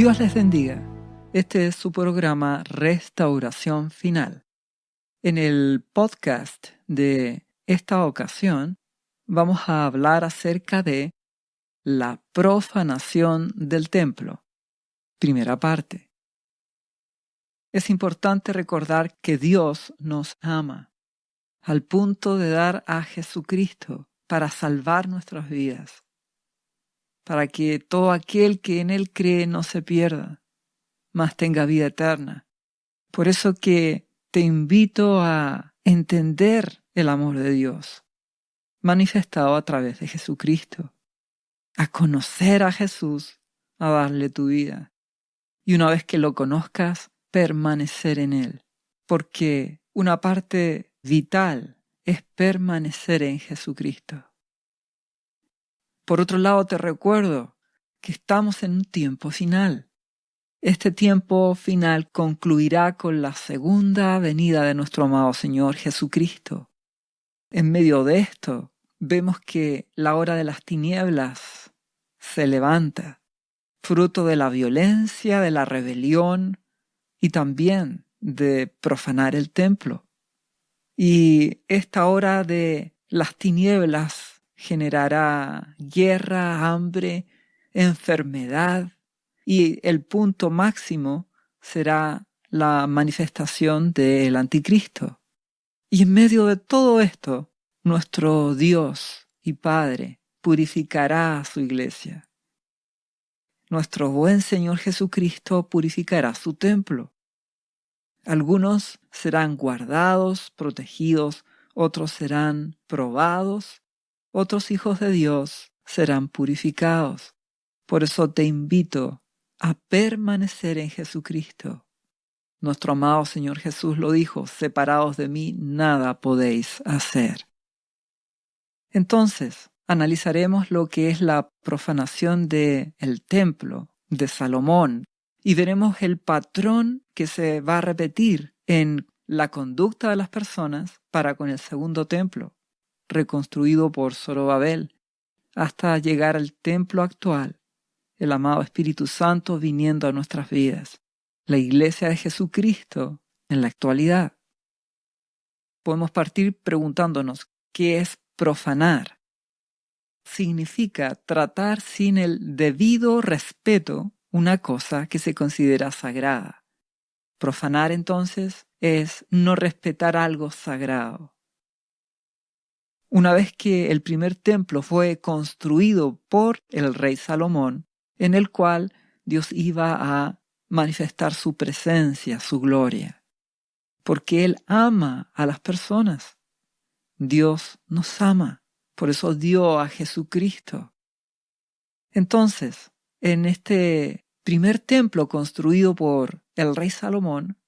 Dios les bendiga. Este es su programa Restauración Final. En el podcast de esta ocasión vamos a hablar acerca de la profanación del templo. Primera parte. Es importante recordar que Dios nos ama al punto de dar a Jesucristo para salvar nuestras vidas, para que todo aquel que en Él cree no se pierda, mas tenga vida eterna. Por eso que te invito a entender el amor de Dios, manifestado a través de Jesucristo, a conocer a Jesús, a darle tu vida, y una vez que lo conozcas, permanecer en Él, porque una parte vital es permanecer en Jesucristo. Por otro lado, te recuerdo que estamos en un tiempo final. Este tiempo final concluirá con la segunda venida de nuestro amado Señor Jesucristo. En medio de esto, vemos que la hora de las tinieblas se levanta, fruto de la violencia, de la rebelión y también de profanar el templo. Y esta hora de las tinieblas generará guerra, hambre, enfermedad, y el punto máximo será la manifestación del anticristo. Y en medio de todo esto, nuestro Dios y Padre purificará a su iglesia. Nuestro buen Señor Jesucristo purificará su templo. Algunos serán guardados, protegidos, otros serán probados, otros hijos de Dios serán purificados. Por eso te invito a permanecer en Jesucristo. Nuestro amado Señor Jesús lo dijo: separados de mí nada podéis hacer. Entonces, analizaremos lo que es la profanación del templo de Salomón y veremos el patrón que se va a repetir en la conducta de las personas para con el segundo templo, reconstruido por Zorobabel, hasta llegar al templo actual, el amado Espíritu Santo viniendo a nuestras vidas, la iglesia de Jesucristo en la actualidad. Podemos partir preguntándonos, ¿qué es profanar? Significa tratar sin el debido respeto una cosa que se considera sagrada. Profanar, entonces, es no respetar algo sagrado. Una vez que el primer templo fue construido por el rey Salomón, en el cual Dios iba a manifestar su presencia, su gloria, porque Él ama a las personas. Dios nos ama, por eso dio a Jesucristo. Entonces, en este primer templo construido por el rey Salomón,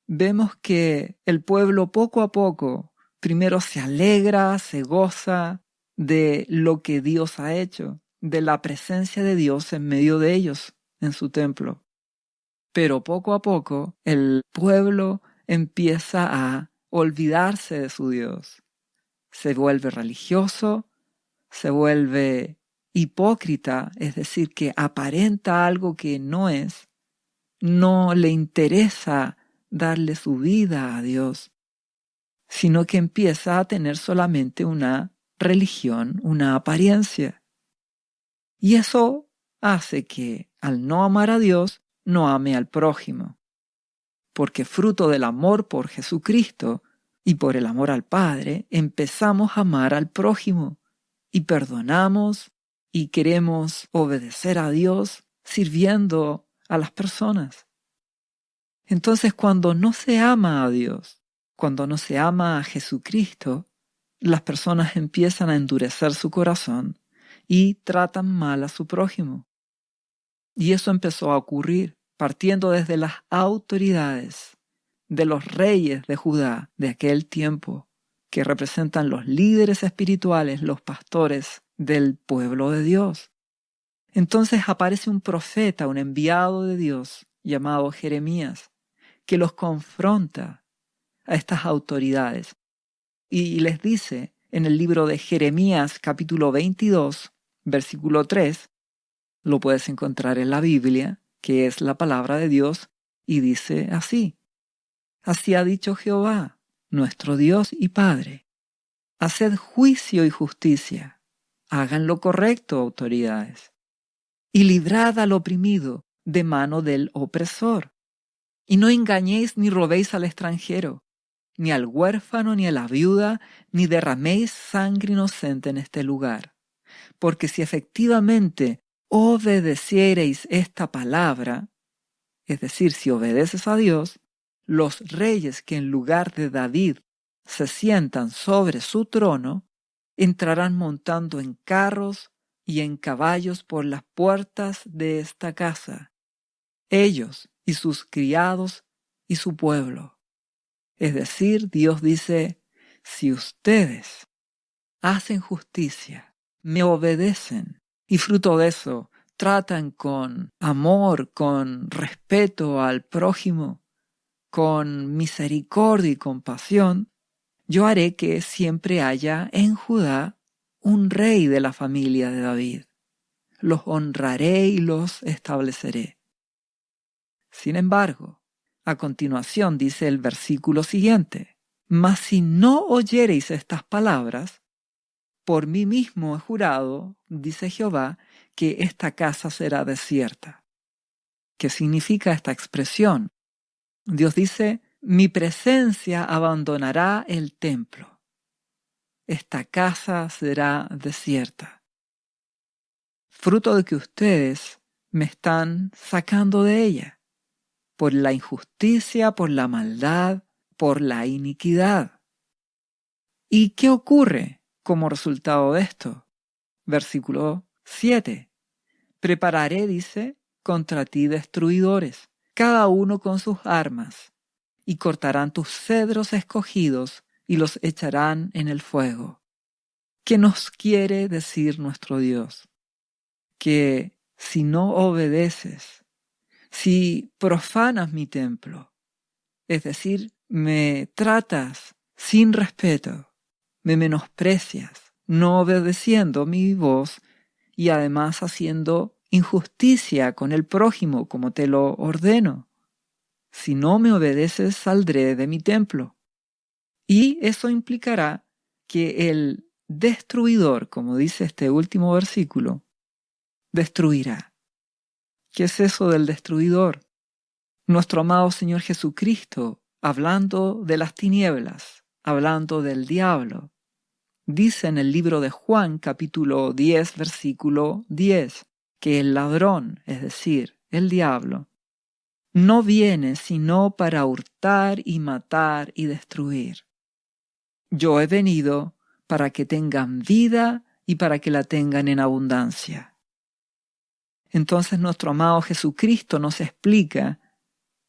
vemos que el pueblo poco a poco primero se alegra, se goza de lo que Dios ha hecho, de la presencia de Dios en medio de ellos, en su templo. Pero poco a poco el pueblo empieza a olvidarse de su Dios. Se vuelve religioso, se vuelve hipócrita, es decir, que aparenta algo que no es, no le interesa darle su vida a Dios, sino que empieza a tener solamente una religión, una apariencia. Y eso hace que, al no amar a Dios, no ame al prójimo. Porque fruto del amor por Jesucristo y por el amor al Padre, empezamos a amar al prójimo y perdonamos y queremos obedecer a Dios sirviendo a las personas. Entonces, cuando no se ama a Dios, cuando no se ama a Jesucristo, las personas empiezan a endurecer su corazón y tratan mal a su prójimo. Y eso empezó a ocurrir partiendo desde las autoridades de los reyes de Judá de aquel tiempo, que representan los líderes espirituales, los pastores del pueblo de Dios. Entonces aparece un profeta, un enviado de Dios llamado Jeremías, que los confronta a estas autoridades y les dice en el libro de Jeremías capítulo 22, versículo 3, lo puedes encontrar en la Biblia, que es la palabra de Dios, y dice así: Así ha dicho Jehová, nuestro Dios y Padre. Haced juicio y justicia. Hagan lo correcto, autoridades. Y librad al oprimido de mano del opresor. Y no engañéis ni robéis al extranjero, ni al huérfano, ni a la viuda, ni derraméis sangre inocente en este lugar. Porque si efectivamente obedeciereis esta palabra, es decir, si obedeces a Dios, los reyes que en lugar de David se sientan sobre su trono, entrarán montando en carros y en caballos por las puertas de esta casa, ellos y sus criados y su pueblo. Es decir, Dios dice, si ustedes hacen justicia, me obedecen, y fruto de eso tratan con amor, con respeto al prójimo, con misericordia y compasión, yo haré que siempre haya en Judá un rey de la familia de David. Los honraré y los estableceré. Sin embargo, a continuación dice el versículo siguiente: Mas si no oyereis estas palabras, por mí mismo he jurado, dice Jehová, que esta casa será desierta. ¿Qué significa esta expresión? Dios dice, mi presencia abandonará el templo. Esta casa será desierta. Fruto de que ustedes me están sacando de ella, por la injusticia, por la maldad, por la iniquidad. ¿Y qué ocurre como resultado de esto? Versículo 7. Prepararé, dice, contra ti destruidores, cada uno con sus armas, y cortarán tus cedros escogidos y los echarán en el fuego. ¿Qué nos quiere decir nuestro Dios? Que si no obedeces, si profanas mi templo, es decir, me tratas sin respeto, me menosprecias, no obedeciendo mi voz y además haciendo injusticia con el prójimo como te lo ordeno. Si no me obedeces, saldré de mi templo. Y eso implicará que el destruidor, como dice este último versículo, destruirá. ¿Qué es eso del destruidor? Nuestro amado Señor Jesucristo, hablando de las tinieblas, hablando del diablo, dice en el libro de Juan, capítulo 10, versículo 10, que el ladrón, es decir, el diablo, no viene sino para hurtar y matar y destruir. Yo he venido para que tengan vida y para que la tengan en abundancia. Entonces nuestro amado Jesucristo nos explica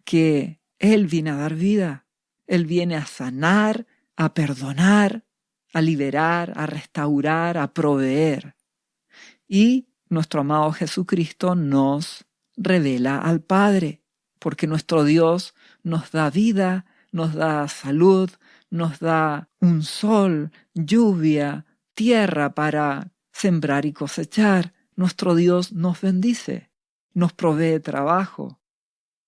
que Él viene a dar vida. Él viene a sanar, a perdonar, a liberar, a restaurar, a proveer. Y nuestro amado Jesucristo nos revela al Padre, porque nuestro Dios nos da vida, nos da salud, nos da un sol, lluvia, tierra para sembrar y cosechar. Nuestro Dios nos bendice, nos provee trabajo.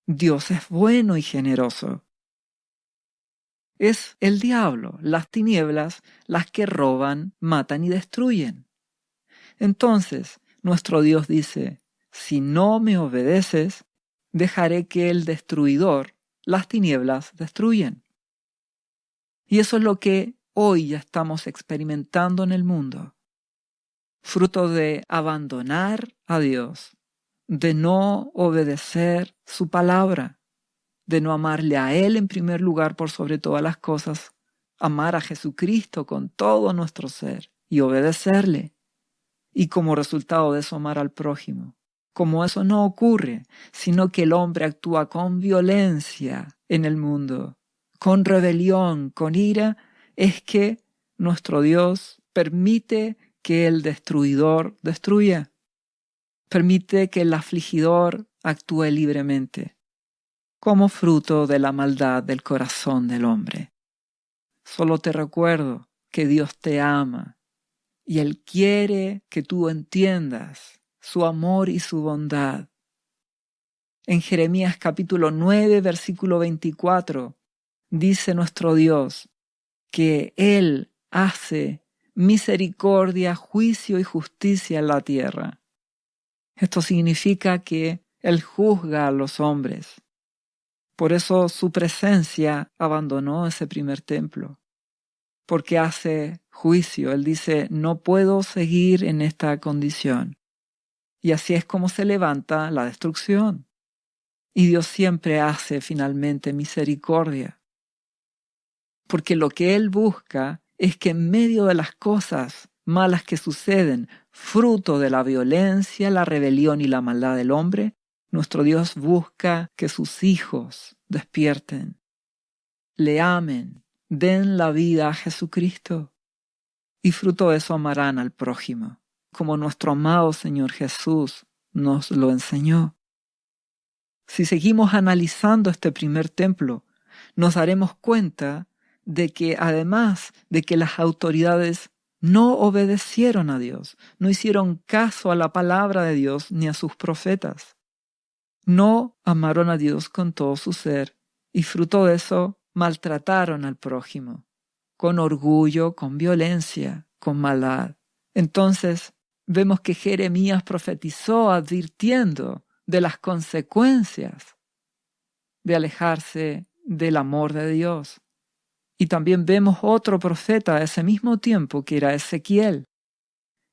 Dios es bueno y generoso. Es el diablo, las tinieblas, las que roban, matan y destruyen. Entonces, nuestro Dios dice, si no me obedeces, dejaré que el destruidor, las tinieblas, destruyen. Y eso es lo que hoy ya estamos experimentando en el mundo. Fruto de abandonar a Dios, de no obedecer su palabra, de no amarle a Él en primer lugar por sobre todas las cosas, amar a Jesucristo con todo nuestro ser y obedecerle. Y como resultado de eso amar al prójimo. Como eso no ocurre, sino que el hombre actúa con violencia en el mundo, con rebelión, con ira, es que nuestro Dios permite que el destruidor destruya, permite que el afligidor actúe libremente, como fruto de la maldad del corazón del hombre. Solo te recuerdo que Dios te ama y Él quiere que tú entiendas su amor y su bondad. En Jeremías capítulo 9, versículo 24, dice nuestro Dios que Él hace misericordia, juicio y justicia en la tierra. Esto significa que Él juzga a los hombres. Por eso su presencia abandonó ese primer templo, porque hace juicio. Él dice, no puedo seguir en esta condición. Y así es como se levanta la destrucción. Y Dios siempre hace finalmente misericordia, porque lo que Él busca es que en medio de las cosas malas que suceden, fruto de la violencia, la rebelión y la maldad del hombre, nuestro Dios busca que sus hijos despierten, le amen, den la vida a Jesucristo y fruto de eso amarán al prójimo, como nuestro amado Señor Jesús nos lo enseñó. Si seguimos analizando este primer templo, nos daremos cuenta de que además de que las autoridades no obedecieron a Dios, no hicieron caso a la palabra de Dios ni a sus profetas, no amaron a Dios con todo su ser y fruto de eso maltrataron al prójimo, con orgullo, con violencia, con maldad. Entonces vemos que Jeremías profetizó advirtiendo de las consecuencias de alejarse del amor de Dios. Y también vemos otro profeta a ese mismo tiempo, que era Ezequiel,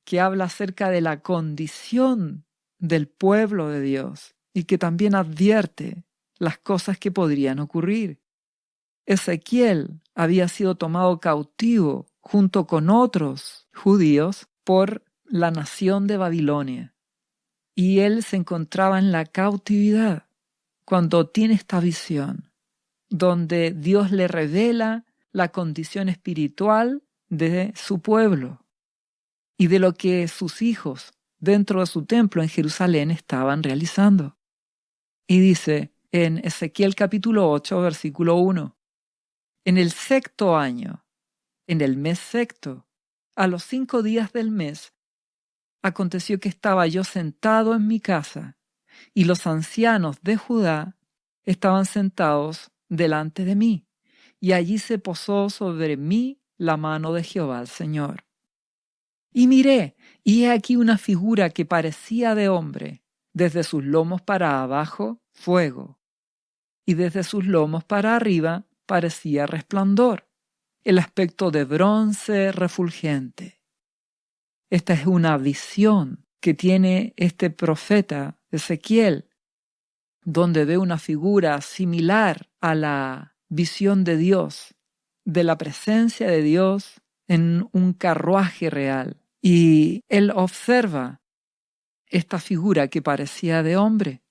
que habla acerca de la condición del pueblo de Dios y que también advierte las cosas que podrían ocurrir. Ezequiel había sido tomado cautivo junto con otros judíos por la nación de Babilonia. Y él se encontraba en la cautividad cuando tiene esta visión, donde Dios le revela la condición espiritual de su pueblo y de lo que sus hijos dentro de su templo en Jerusalén estaban realizando. Y dice en Ezequiel capítulo 8, versículo 1, en el 6º año, en el mes 6º, a los 5 días del mes, aconteció que estaba yo sentado en mi casa, y los ancianos de Judá estaban sentados delante de mí, y allí se posó sobre mí la mano de Jehová el Señor. Y miré, y he aquí una figura que parecía de hombre, desde sus lomos para abajo, fuego, y desde sus lomos para arriba parecía resplandor, el aspecto de bronce refulgente. Esta es una visión que tiene este profeta Ezequiel, donde ve una figura similar a la visión de Dios, de la presencia de Dios en un carruaje real. Y él observa esta figura que parecía de hombre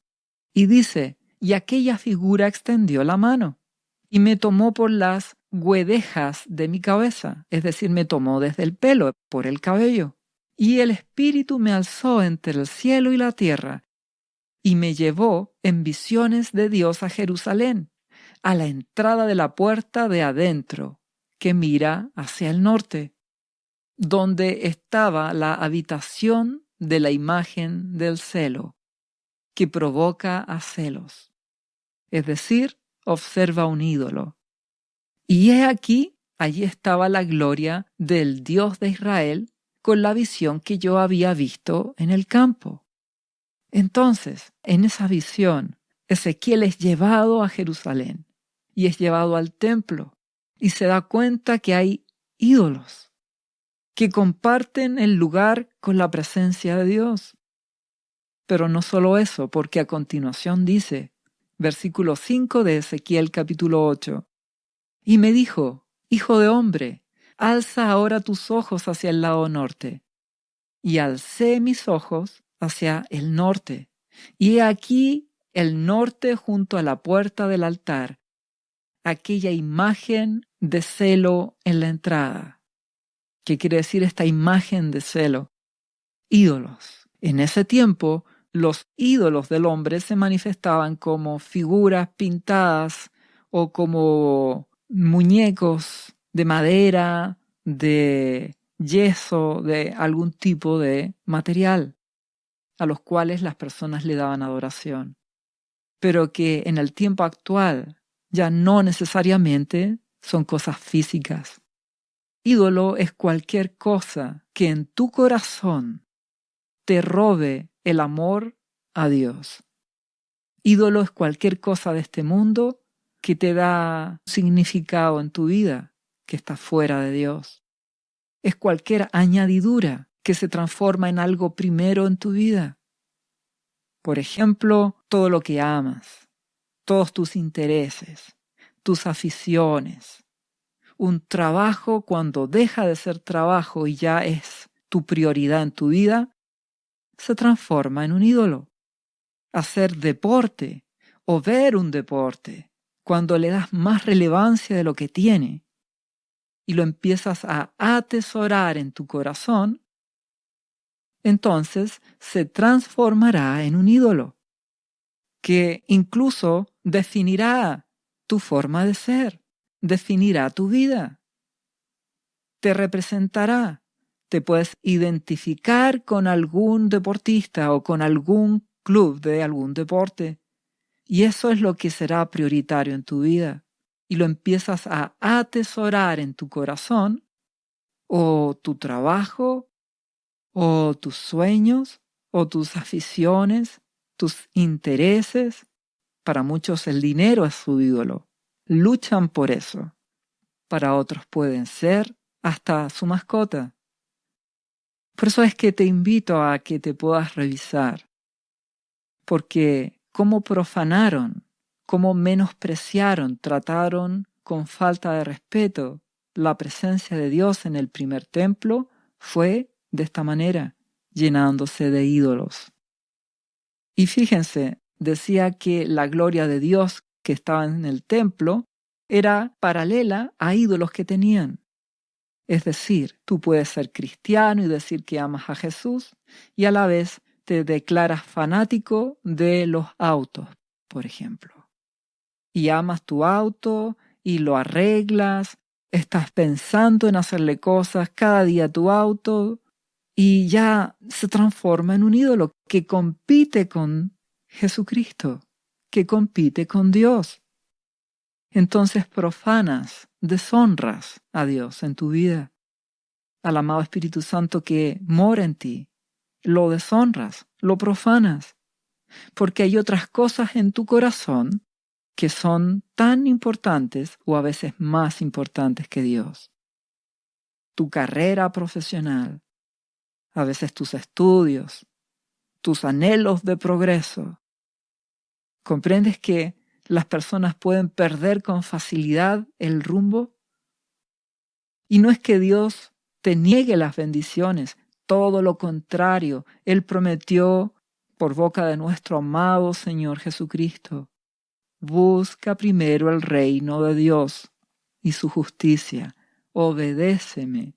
y dice, y aquella figura extendió la mano y me tomó por las guedejas de mi cabeza, es decir, me tomó desde el pelo, por el cabello. Y el Espíritu me alzó entre el cielo y la tierra y me llevó en visiones de Dios a Jerusalén, a la entrada de la puerta de adentro, que mira hacia el norte, donde estaba la habitación de la imagen del celo, que provoca a celos. Es decir, observa un ídolo. Y he aquí, allí estaba la gloria del Dios de Israel con la visión que yo había visto en el campo. Entonces, en esa visión, Ezequiel es llevado a Jerusalén y es llevado al templo y se da cuenta que hay ídolos que comparten el lugar con la presencia de Dios. Pero no solo eso, porque a continuación dice, versículo 5 de Ezequiel capítulo 8, y me dijo, hijo de hombre, alza ahora tus ojos hacia el lado norte. Y alcé mis ojos hacia el norte, y he aquí el norte junto a la puerta del altar, aquella imagen de celo en la entrada. ¿Qué quiere decir esta imagen de celo? Ídolos. En ese tiempo, los ídolos del hombre se manifestaban como figuras pintadas o como muñecos de madera, de yeso, de algún tipo de material, a los cuales las personas le daban adoración. pero que en el tiempo actual ya no necesariamente son cosas físicas. Ídolo es cualquier cosa que en tu corazón te robe el amor a Dios. Ídolo es cualquier cosa de este mundo que te da significado en tu vida que está fuera de Dios. Es cualquier añadidura que se transforma en algo primero en tu vida. Por ejemplo, todo lo que amas, todos tus intereses, tus aficiones. Un trabajo cuando deja de ser trabajo y ya es tu prioridad en tu vida, se transforma en un ídolo. Hacer deporte o ver un deporte, cuando le das más relevancia de lo que tiene y lo empiezas a atesorar en tu corazón, entonces se transformará en un ídolo que incluso definirá tu forma de ser, definirá tu vida, te representará. Te puedes identificar con algún deportista o con algún club de algún deporte y eso es lo que será prioritario en tu vida y lo empiezas a atesorar en tu corazón o tu trabajo o tus sueños o tus aficiones, tus intereses. Para muchos el dinero es su ídolo. Luchan por eso. Para otros pueden ser hasta su mascota. Por eso es que te invito a que te puedas revisar. Porque cómo profanaron, cómo menospreciaron, trataron con falta de respeto la presencia de Dios en el primer templo fue de esta manera, llenándose de ídolos. Y fíjense, decía que la gloria de Dios que estaba en el templo era paralela a ídolos que tenían. Es decir, tú puedes ser cristiano y decir que amas a Jesús y a la vez te declaras fanático de los autos, por ejemplo. Y amas tu auto y lo arreglas, estás pensando en hacerle cosas cada día a tu auto y ya se transforma en un ídolo que compite con Jesucristo, que compite con Dios. Entonces profanas, deshonras a Dios en tu vida, al amado Espíritu Santo que mora en ti. Lo deshonras, lo profanas, porque hay otras cosas en tu corazón que son tan importantes o a veces más importantes que Dios. Tu carrera profesional, a veces tus estudios, tus anhelos de progreso. ¿Comprendes que las personas pueden perder con facilidad el rumbo? Y no es que Dios te niegue las bendiciones, todo lo contrario, Él prometió por boca de nuestro amado Señor Jesucristo: busca primero el reino de Dios y su justicia, obedéceme,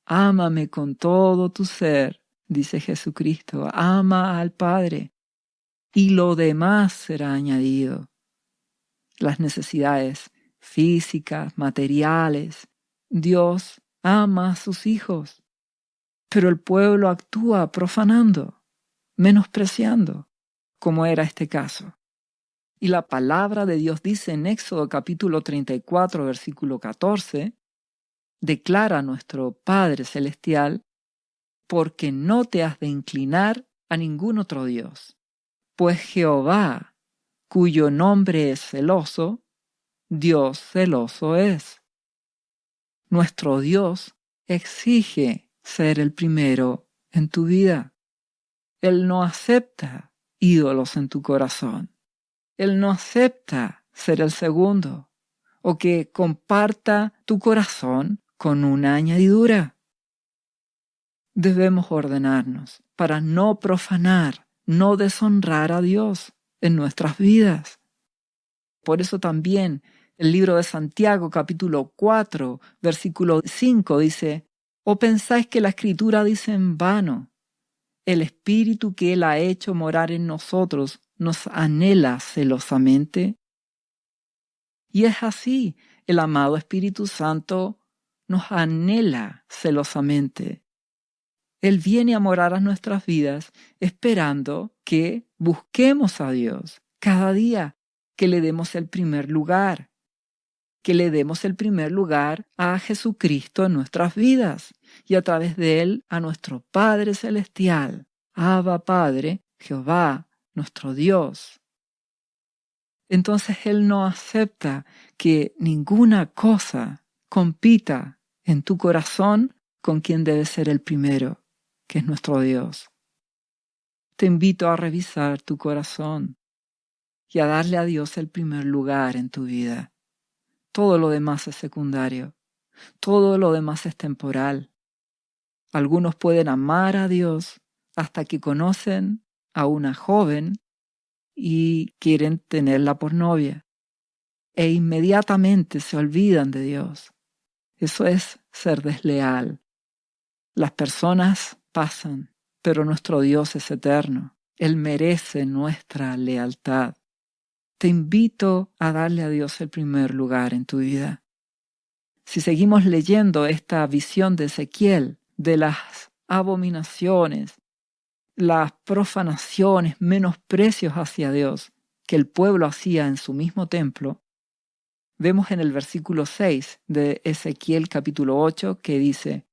ámame con todo tu ser, dice Jesucristo, ama al Padre, y lo demás será añadido. Las necesidades físicas, materiales. Dios ama a sus hijos, pero el pueblo actúa profanando, menospreciando, como era este caso. Y la palabra de Dios dice en Éxodo capítulo 34, versículo 14, declara a nuestro Padre Celestial: porque no te has de inclinar a ningún otro Dios, pues Jehová, cuyo nombre es celoso, Dios celoso es. Nuestro Dios exige ser el primero en tu vida. Él no acepta ídolos en tu corazón. Él no acepta ser el segundo o que comparta tu corazón con una añadidura. Debemos ordenarnos para no profanar, no deshonrar a Dios en nuestras vidas. Por eso también el libro de Santiago, capítulo 4, versículo 5 dice: ¿o pensáis que la Escritura dice en vano? El Espíritu que Él ha hecho morar en nosotros nos anhela celosamente. Y es así, el amado Espíritu Santo nos anhela celosamente. Él viene a morar a nuestras vidas esperando que busquemos a Dios, cada día, que le demos el primer lugar, que le demos el primer lugar a Jesucristo en nuestras vidas y a través de Él a nuestro Padre Celestial, Abba Padre, Jehová, nuestro Dios. Entonces Él no acepta que ninguna cosa compita en tu corazón con quien debe ser el primero, que es nuestro Dios. Te invito a revisar tu corazón y a darle a Dios el primer lugar en tu vida. Todo lo demás es secundario, todo lo demás es temporal. Algunos pueden amar a Dios hasta que conocen a una joven y quieren tenerla por novia, e inmediatamente se olvidan de Dios. Eso es ser desleal. Las personas pasan, pero nuestro Dios es eterno. Él merece nuestra lealtad. Te invito a darle a Dios el primer lugar en tu vida. Si seguimos leyendo esta visión de Ezequiel, de las abominaciones, las profanaciones, menosprecios hacia Dios que el pueblo hacía en su mismo templo, vemos en el versículo 6 de Ezequiel capítulo 8 que dice: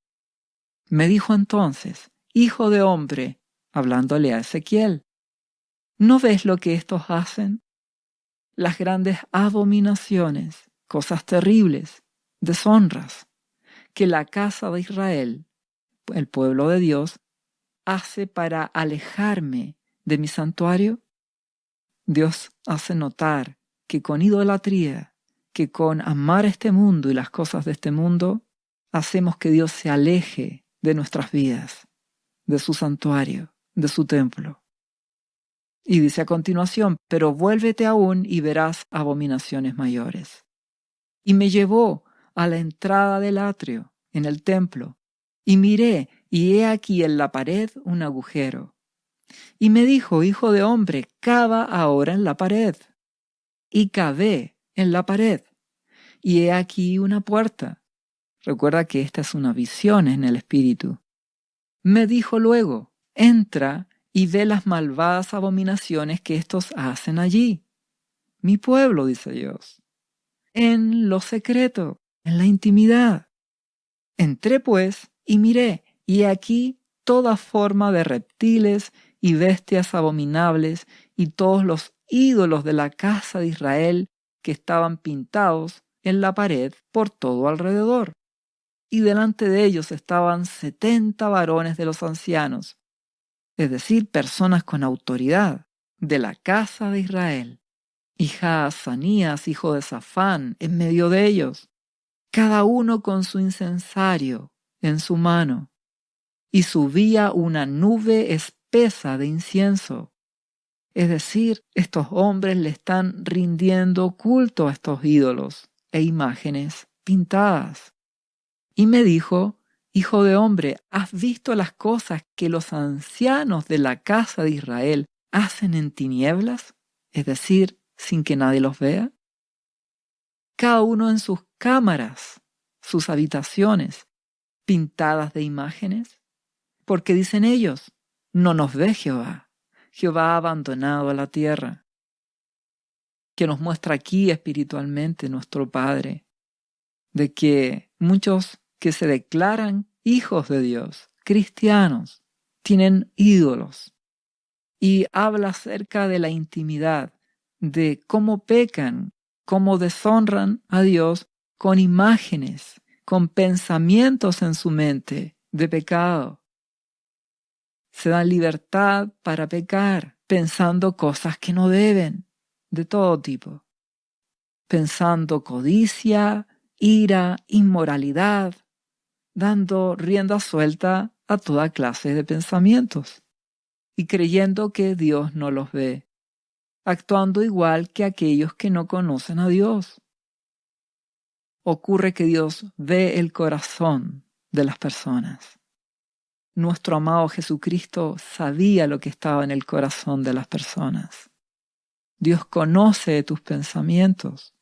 Me dijo entonces, hijo de hombre, hablándole a Ezequiel, ¿no ves lo que estos hacen? Las grandes abominaciones, cosas terribles, deshonras, que la casa de Israel, el pueblo de Dios, hace para alejarme de mi santuario. Dios hace notar que con idolatría, que con amar este mundo y las cosas de este mundo, hacemos que Dios se aleje de nuestras vidas, de su santuario, de su templo. Y dice a continuación: pero vuélvete aún y verás abominaciones mayores. Y me llevó a la entrada del atrio, en el templo, y miré, y he aquí en la pared un agujero. Y me dijo: hijo de hombre, cava ahora en la pared. Y cavé en la pared, y he aquí una puerta. Recuerda que esta es una visión en el espíritu. Me dijo luego: entra y ve las malvadas abominaciones que estos hacen allí. Mi pueblo, dice Dios, en lo secreto, en la intimidad. Entré pues y miré, y aquí toda forma de reptiles y bestias abominables y todos los ídolos de la casa de Israel que estaban pintados en la pared por todo alrededor. Y delante de ellos estaban 70 varones de los ancianos, es decir, personas con autoridad, de la casa de Israel. Y Jaazanías, hijo de Safán, en medio de ellos, cada uno con su incensario en su mano, y subía una nube espesa de incienso. Es decir, estos hombres le están rindiendo culto a estos ídolos e imágenes pintadas. Y me dijo: hijo de hombre, ¿has visto las cosas que los ancianos de la casa de Israel hacen en tinieblas? Es decir, sin que nadie los vea. Cada uno en sus cámaras, sus habitaciones, pintadas de imágenes. Porque dicen ellos: no nos ve Jehová. Jehová ha abandonado a la tierra. Que nos muestra aquí espiritualmente nuestro Padre, de que muchos que se declaran hijos de Dios, cristianos, tienen ídolos. Y habla acerca de la intimidad, de cómo pecan, cómo deshonran a Dios con imágenes, con pensamientos en su mente de pecado. Se dan libertad para pecar, pensando cosas que no deben, de todo tipo. Pensando codicia, ira, inmoralidad, dando rienda suelta a toda clase de pensamientos y creyendo que Dios no los ve, actuando igual que aquellos que no conocen a Dios. Ocurre que Dios ve el corazón de las personas. Nuestro amado Jesucristo sabía lo que estaba en el corazón de las personas. Dios conoce tus pensamientos.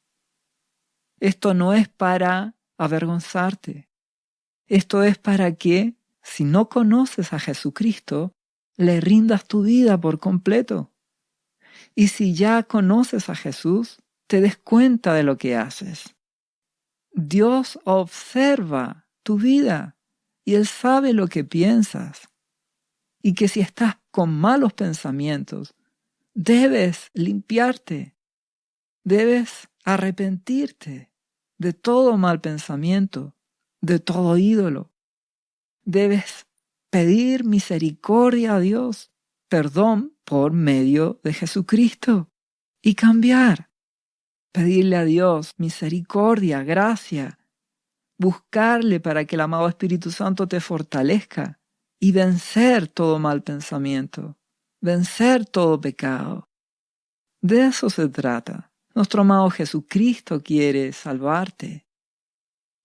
Esto no es para avergonzarte. Esto es para que, si no conoces a Jesucristo, le rindas tu vida por completo Y si ya conoces a Jesús, te des cuenta de lo que haces. Dios observa tu vida y Él sabe lo que piensas. Y que si estás con malos pensamientos, debes limpiarte, debes arrepentirte de todo mal pensamiento, de todo ídolo. Debes pedir misericordia a Dios, perdón por medio de Jesucristo y cambiar. Pedirle a Dios misericordia, gracia, buscarle para que el amado Espíritu Santo te fortalezca y vencer todo mal pensamiento, vencer todo pecado. De eso se trata. Nuestro amado Jesucristo quiere salvarte.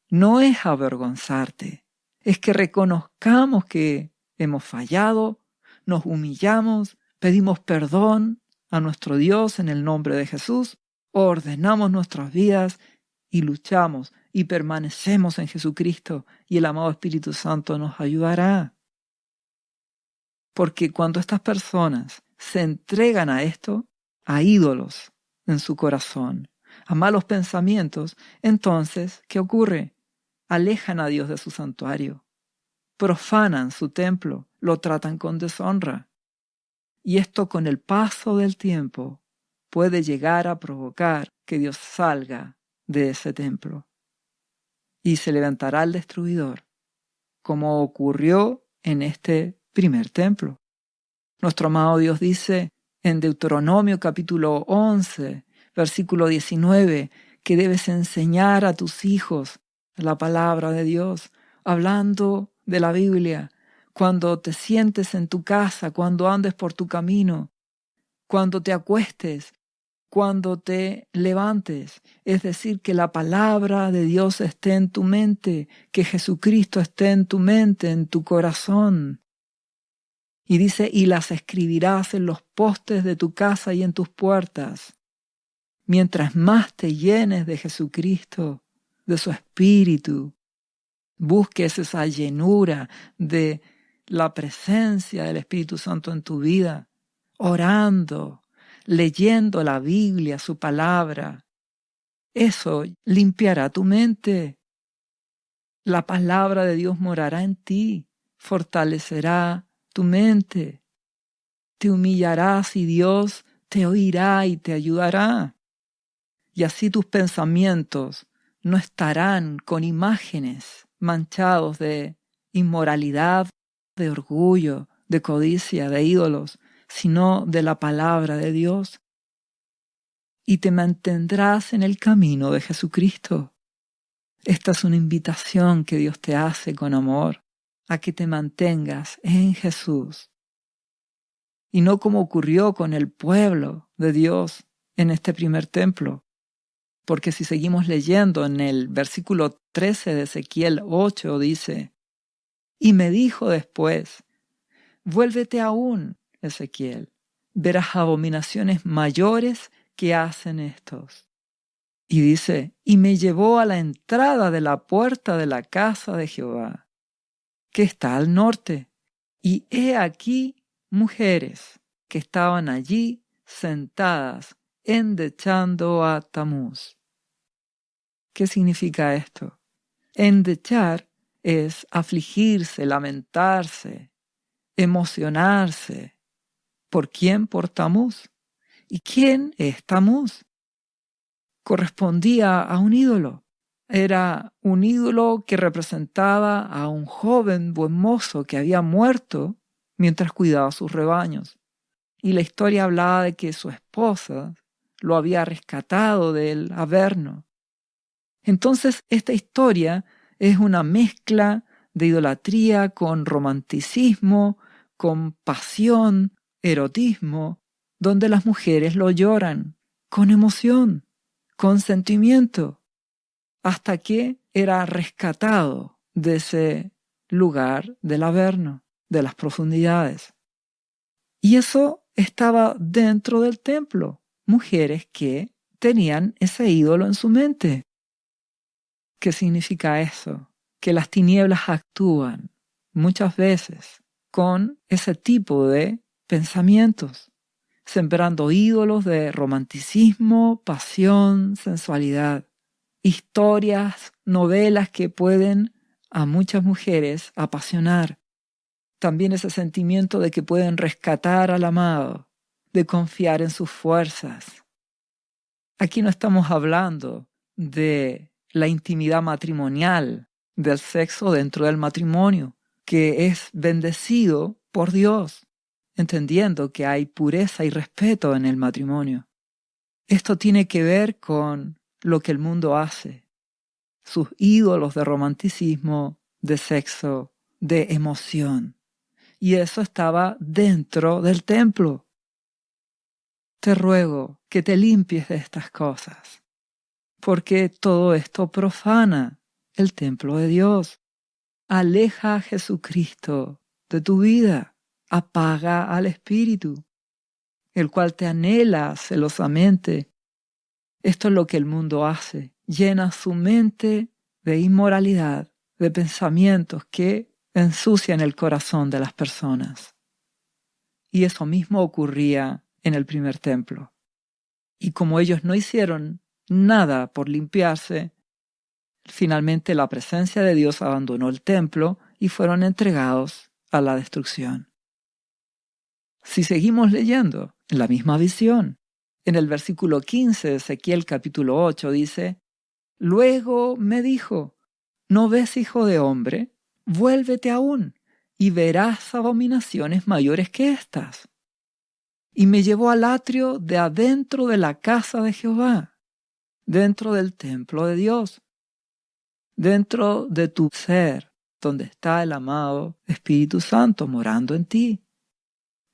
No es avergonzarte, es que reconozcamos que hemos fallado, nos humillamos, pedimos perdón a nuestro Dios en el nombre de Jesús, ordenamos nuestras vidas y luchamos y permanecemos en Jesucristo y el amado Espíritu Santo nos ayudará. Porque cuando estas personas se entregan a esto, a ídolos en su corazón, a malos pensamientos, entonces, ¿qué ocurre? Alejan a Dios de su santuario, profanan su templo, lo tratan con deshonra. Y esto con el paso del tiempo puede llegar a provocar que Dios salga de ese templo. Y se levantará el destruidor, como ocurrió en este primer templo. Nuestro amado Dios dice en Deuteronomio capítulo 11, versículo 19, que debes enseñar a tus hijos la palabra de Dios, hablando de la Biblia, cuando te sientes en tu casa, cuando andes por tu camino, cuando te acuestes, cuando te levantes. Es decir, que la palabra de Dios esté en tu mente, que Jesucristo esté en tu mente, en tu corazón. Y dice, y las escribirás en los postes de tu casa y en tus puertas. Mientras más te llenes de Jesucristo, de su Espíritu, busques esa llenura de la presencia del Espíritu Santo en tu vida, orando, leyendo la Biblia, su palabra. Eso limpiará tu mente. La palabra de Dios morará en ti, fortalecerá tu mente. Te humillarás y Dios te oirá y te ayudará. Y así tus pensamientos no estarán con imágenes manchados de inmoralidad, de orgullo, de codicia, de ídolos, sino de la palabra de Dios. Y te mantendrás en el camino de Jesucristo. Esta es una invitación que Dios te hace con amor, a que te mantengas en Jesús. Y no como ocurrió con el pueblo de Dios en este primer templo. Porque si seguimos leyendo en el versículo 13 de Ezequiel 8 dice, y me dijo después, vuélvete aún, Ezequiel, verás abominaciones mayores que hacen estos. Y dice, y me llevó a la entrada de la puerta de la casa de Jehová, que está al norte, y he aquí mujeres que estaban allí sentadas endechando a Tamuz. ¿Qué significa esto? Endechar es afligirse, lamentarse, emocionarse. ¿Por quién? Por Tamuz. ¿Y quién es Tamuz? Correspondía a un ídolo. Era un ídolo que representaba a un joven buen mozo que había muerto mientras cuidaba sus rebaños. Y la historia hablaba de que su esposa lo había rescatado del Averno. Entonces, esta historia es una mezcla de idolatría con romanticismo, con pasión, erotismo, donde las mujeres lo lloran, con emoción, con sentimiento, hasta que era rescatado de ese lugar del Averno, de las profundidades. Y eso estaba dentro del templo, mujeres que tenían ese ídolo en su mente. ¿Qué significa eso? Que las tinieblas actúan muchas veces con ese tipo de pensamientos. sembrando ídolos de romanticismo, pasión, sensualidad. Historias, novelas que pueden a muchas mujeres apasionar. También ese sentimiento de que pueden rescatar al amado, de confiar en sus fuerzas. Aquí no estamos hablando de la intimidad matrimonial, del sexo dentro del matrimonio, que es bendecido por Dios, entendiendo que hay pureza y respeto en el matrimonio. Esto tiene que ver con lo que el mundo hace, sus ídolos de romanticismo, de sexo, de emoción. Y eso estaba dentro del templo. Te ruego que te limpies de estas cosas, porque todo esto profana el templo de Dios. Aleja a Jesucristo de tu vida, apaga al Espíritu, el cual te anhela celosamente. Esto es lo que el mundo hace, llena su mente de inmoralidad, de pensamientos que ensucian el corazón de las personas. Y eso mismo ocurría en el primer templo. Y como ellos no hicieron nada por limpiarse, finalmente la presencia de Dios abandonó el templo y fueron entregados a la destrucción. Si seguimos leyendo, en la misma visión, en el versículo 15 de Ezequiel capítulo 8 dice: Luego me dijo, ¿no ves, hijo de hombre? Vuélvete aún, y verás abominaciones mayores que estas. Y me llevó al atrio de adentro de la casa de Jehová, dentro del templo de Dios, dentro de tu ser, donde está el amado Espíritu Santo morando en ti.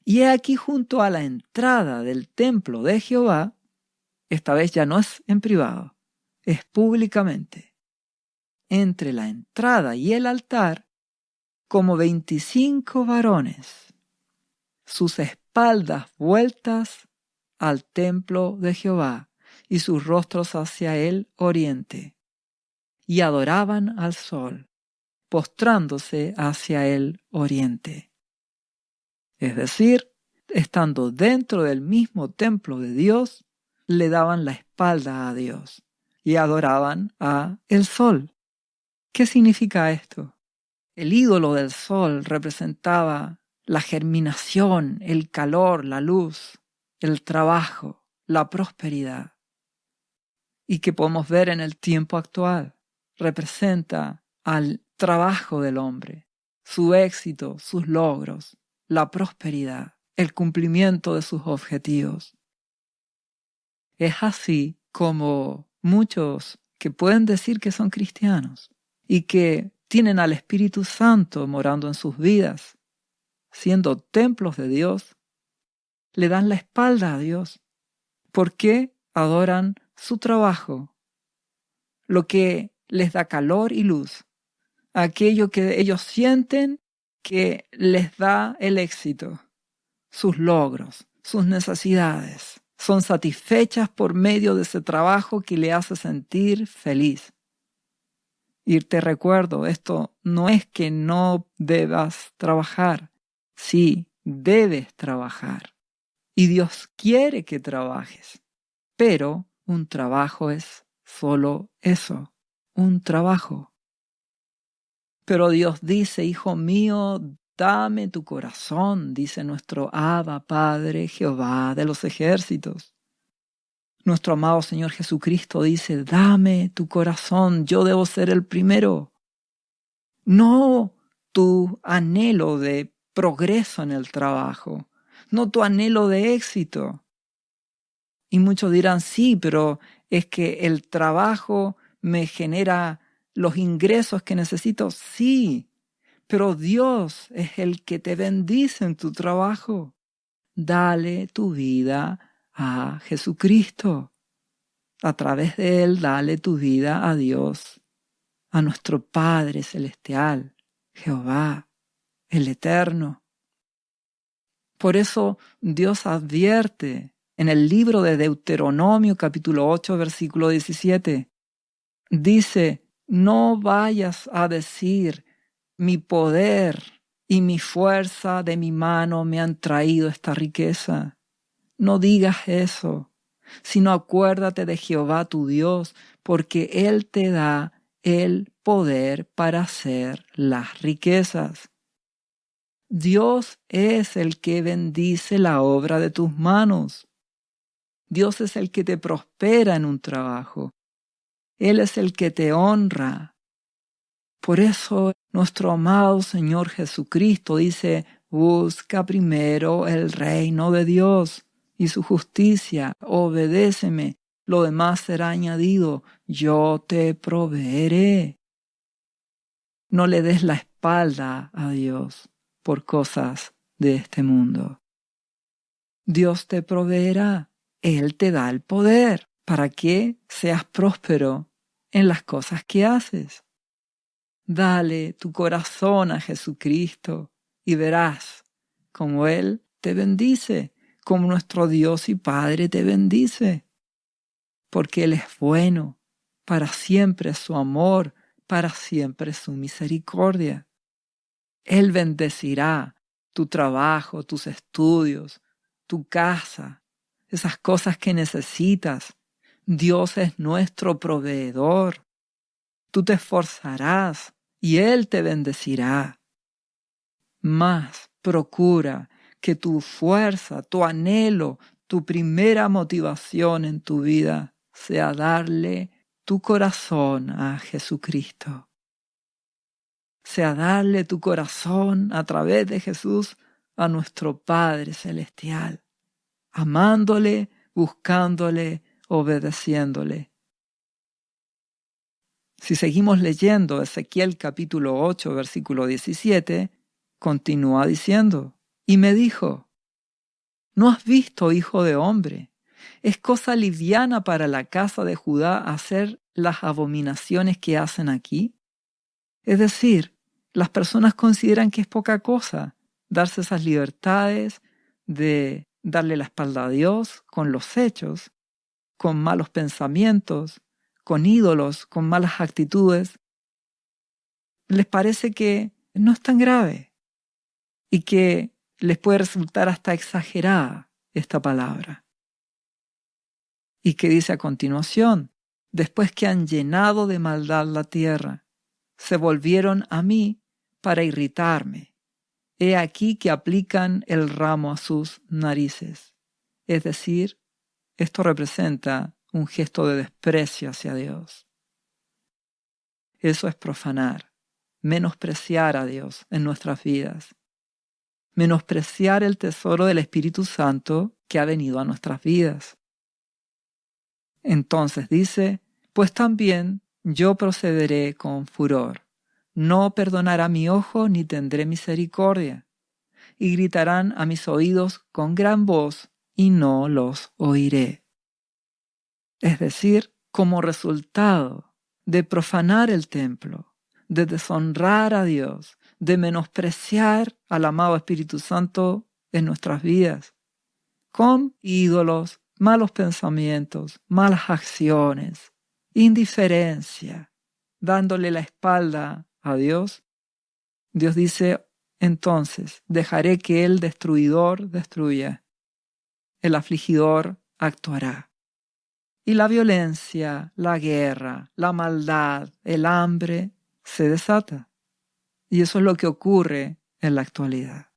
Y he aquí junto a la entrada del templo de Jehová, esta vez ya no es en privado, es públicamente, entre la entrada y el altar, como 25 varones, sus espaldas vueltas al templo de Jehová y sus rostros hacia el oriente, y adoraban al sol, postrándose hacia el oriente. Es decir, estando dentro del mismo templo de Dios, le daban la espalda a Dios y adoraban a el sol. ¿Qué significa esto? El ídolo del sol representaba la germinación, el calor, la luz, el trabajo, la prosperidad. Y que podemos ver en el tiempo actual, representa al trabajo del hombre, su éxito, sus logros, la prosperidad, el cumplimiento de sus objetivos. Es así como muchos que pueden decir que son cristianos y que tienen al Espíritu Santo morando en sus vidas, siendo templos de Dios, le dan la espalda a Dios porque adoran su trabajo, lo que les da calor y luz, aquello que ellos sienten que les da el éxito, sus logros, sus necesidades, son satisfechas por medio de ese trabajo que le hace sentir feliz. Y te recuerdo, esto no es que no debas trabajar. Sí, debes trabajar. Y Dios quiere que trabajes. Pero un trabajo es solo eso, un trabajo. Pero Dios dice: hijo mío, dame tu corazón, dice nuestro Abba Padre, Jehová de los ejércitos. Nuestro amado Señor Jesucristo dice: dame tu corazón, yo debo ser el primero. No tu anhelo de progreso en el trabajo, no tu anhelo de éxito. Y muchos dirán: sí, pero es que el trabajo me genera los ingresos que necesito. Sí, pero Dios es el que te bendice en tu trabajo. Dale tu vida a Jesucristo. A través de Él, dale tu vida a Dios, a nuestro Padre Celestial, Jehová, el Eterno. Por eso Dios advierte en el libro de Deuteronomio capítulo 8, versículo 17. Dice: no vayas a decir: mi poder y mi fuerza de mi mano me han traído esta riqueza. No digas eso, sino acuérdate de Jehová tu Dios, porque Él te da el poder para hacer las riquezas. Dios es el que bendice la obra de tus manos. Dios es el que te prospera en un trabajo. Él es el que te honra. Por eso nuestro amado Señor Jesucristo dice, busca primero el reino de Dios y su justicia, obedéceme, lo demás será añadido, yo te proveeré. No le des la espalda a Dios por cosas de este mundo. Dios te proveerá, Él te da el poder para que seas próspero en las cosas que haces. Dale tu corazón a Jesucristo y verás cómo Él te bendice, como nuestro Dios y Padre te bendice. Porque Él es bueno, para siempre es su amor, para siempre es su misericordia. Él bendecirá tu trabajo, tus estudios, tu casa, esas cosas que necesitas. Dios es nuestro proveedor. Tú te esforzarás y Él te bendecirá. Mas procura que tu fuerza, tu anhelo, tu primera motivación en tu vida sea darle tu corazón a Jesucristo. Sea darle tu corazón a través de Jesús a nuestro Padre Celestial, amándole, buscándole, obedeciéndole. Si seguimos leyendo Ezequiel capítulo 8, versículo 17, continúa diciendo, y me dijo, ¿no has visto, hijo de hombre? Es cosa liviana para la casa de Judá hacer las abominaciones que hacen aquí. Es decir, las personas consideran que es poca cosa darse esas libertades de darle la espalda a Dios con los hechos, con malos pensamientos, con ídolos, con malas actitudes. Les parece que no es tan grave y que les puede resultar hasta exagerada esta palabra. Y que dice a continuación, después que han llenado de maldad la tierra, se volvieron a mí para irritarme. He aquí que aplican el ramo a sus narices. Es decir, esto representa un gesto de desprecio hacia Dios. Eso es profanar, menospreciar a Dios en nuestras vidas, menospreciar el tesoro del Espíritu Santo que ha venido a nuestras vidas. Entonces dice, pues también yo procederé con furor. No perdonará mi ojo ni tendré misericordia. Y gritarán a mis oídos con gran voz y no los oiré. Es decir, como resultado de profanar el templo, de deshonrar a Dios, de menospreciar al amado Espíritu Santo en nuestras vidas, con ídolos, malos pensamientos, malas acciones, indiferencia, dándole la espalda a Dios, Dios dice, entonces dejaré que el destruidor destruya, el afligidor actuará. Y la violencia, la guerra, la maldad, el hambre se desata. Y eso es lo que ocurre en la actualidad.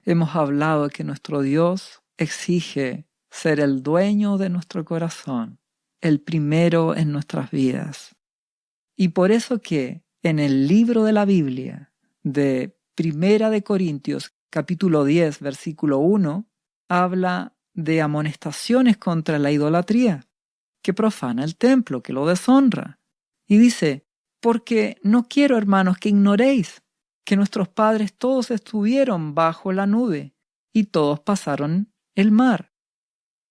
Hemos hablado de que nuestro Dios exige ser el dueño de nuestro corazón, el primero en nuestras vidas. Y por eso que en el libro de la Biblia, de Primera de Corintios, capítulo 10, versículo 1, habla de amonestaciones contra la idolatría, que profana el templo, que lo deshonra. Y dice, porque no quiero, hermanos, que ignoréis que nuestros padres todos estuvieron bajo la nube y todos pasaron el mar.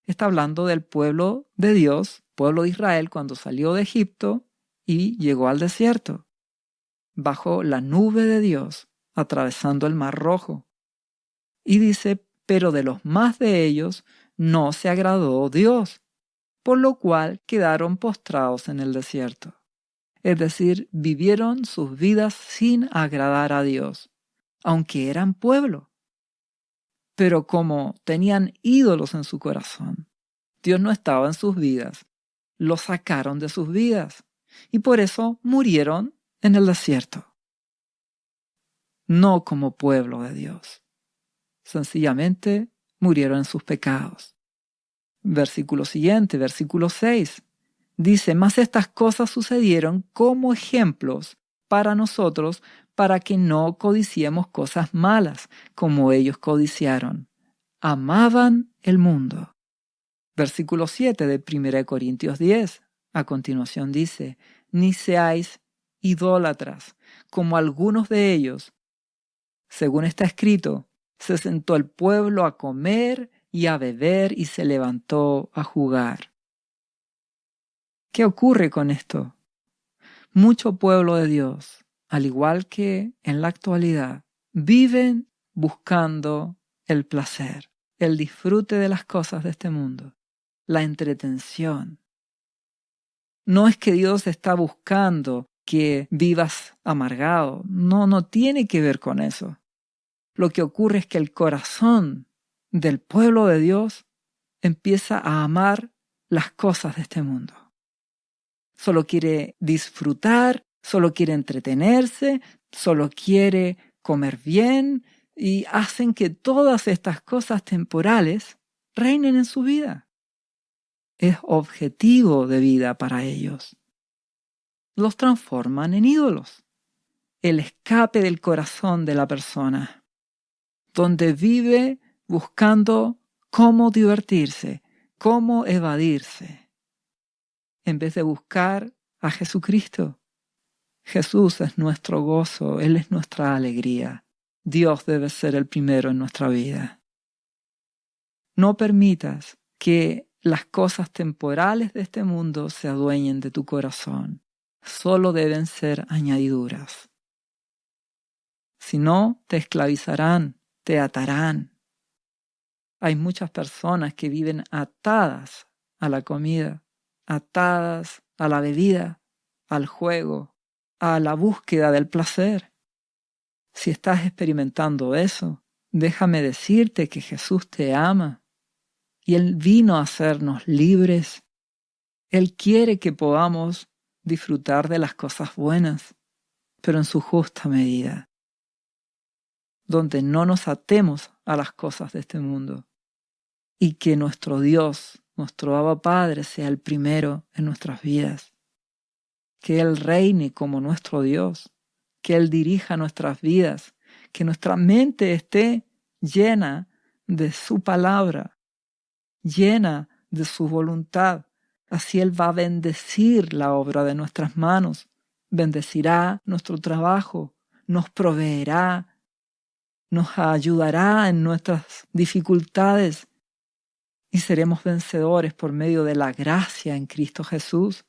Está hablando del pueblo de Dios, pueblo de Israel, cuando salió de Egipto y llegó al desierto, bajo la nube de Dios, atravesando el Mar Rojo. Y dice, pero de los más de ellos no se agradó Dios, por lo cual quedaron postrados en el desierto. Es decir, vivieron sus vidas sin agradar a Dios, aunque eran pueblo. Pero como tenían ídolos en su corazón, Dios no estaba en sus vidas. Los sacaron de sus vidas y por eso murieron en el desierto. No como pueblo de Dios. Sencillamente murieron en sus pecados. Versículo siguiente, versículo 6. Dice, mas estas cosas sucedieron como ejemplos para nosotros, para que no codiciemos cosas malas, como ellos codiciaron. Amaban el mundo. Versículo 7 de 1 Corintios 10. A continuación dice, ni seáis idólatras, como algunos de ellos. Según está escrito, se sentó el pueblo a comer y a beber y se levantó a jugar. ¿Qué ocurre con esto? Mucho pueblo de Dios, al igual que en la actualidad, viven buscando el placer, el disfrute de las cosas de este mundo, la entretención. No es que Dios está buscando que vivas amargado. No tiene que ver con eso. Lo que ocurre es que el corazón del pueblo de Dios empieza a amar las cosas de este mundo. Solo quiere disfrutar, solo quiere entretenerse, solo quiere comer bien y hacen que todas estas cosas temporales reinen en su vida. Es objetivo de vida para ellos. Los transforman en ídolos. El escape del corazón de la persona, donde vive buscando cómo divertirse, cómo evadirse, en vez de buscar a Jesucristo. Jesús es nuestro gozo, Él es nuestra alegría. Dios debe ser el primero en nuestra vida. No permitas que las cosas temporales de este mundo se adueñen de tu corazón. Solo deben ser añadiduras. Si no, te esclavizarán, te atarán. Hay muchas personas que viven atadas a la comida, atadas a la bebida, al juego, a la búsqueda del placer. Si estás experimentando eso, déjame decirte que Jesús te ama y Él vino a hacernos libres. Él quiere que podamos disfrutar de las cosas buenas, pero en su justa medida, donde no nos atemos a las cosas de este mundo y que nuestro Dios, nuestro Abba Padre, sea el primero en nuestras vidas, que Él reine como nuestro Dios, que Él dirija nuestras vidas, que nuestra mente esté llena de su palabra, llena de su voluntad. Así Él va a bendecir la obra de nuestras manos, bendecirá nuestro trabajo, nos proveerá, nos ayudará en nuestras dificultades y seremos vencedores por medio de la gracia en Cristo Jesús.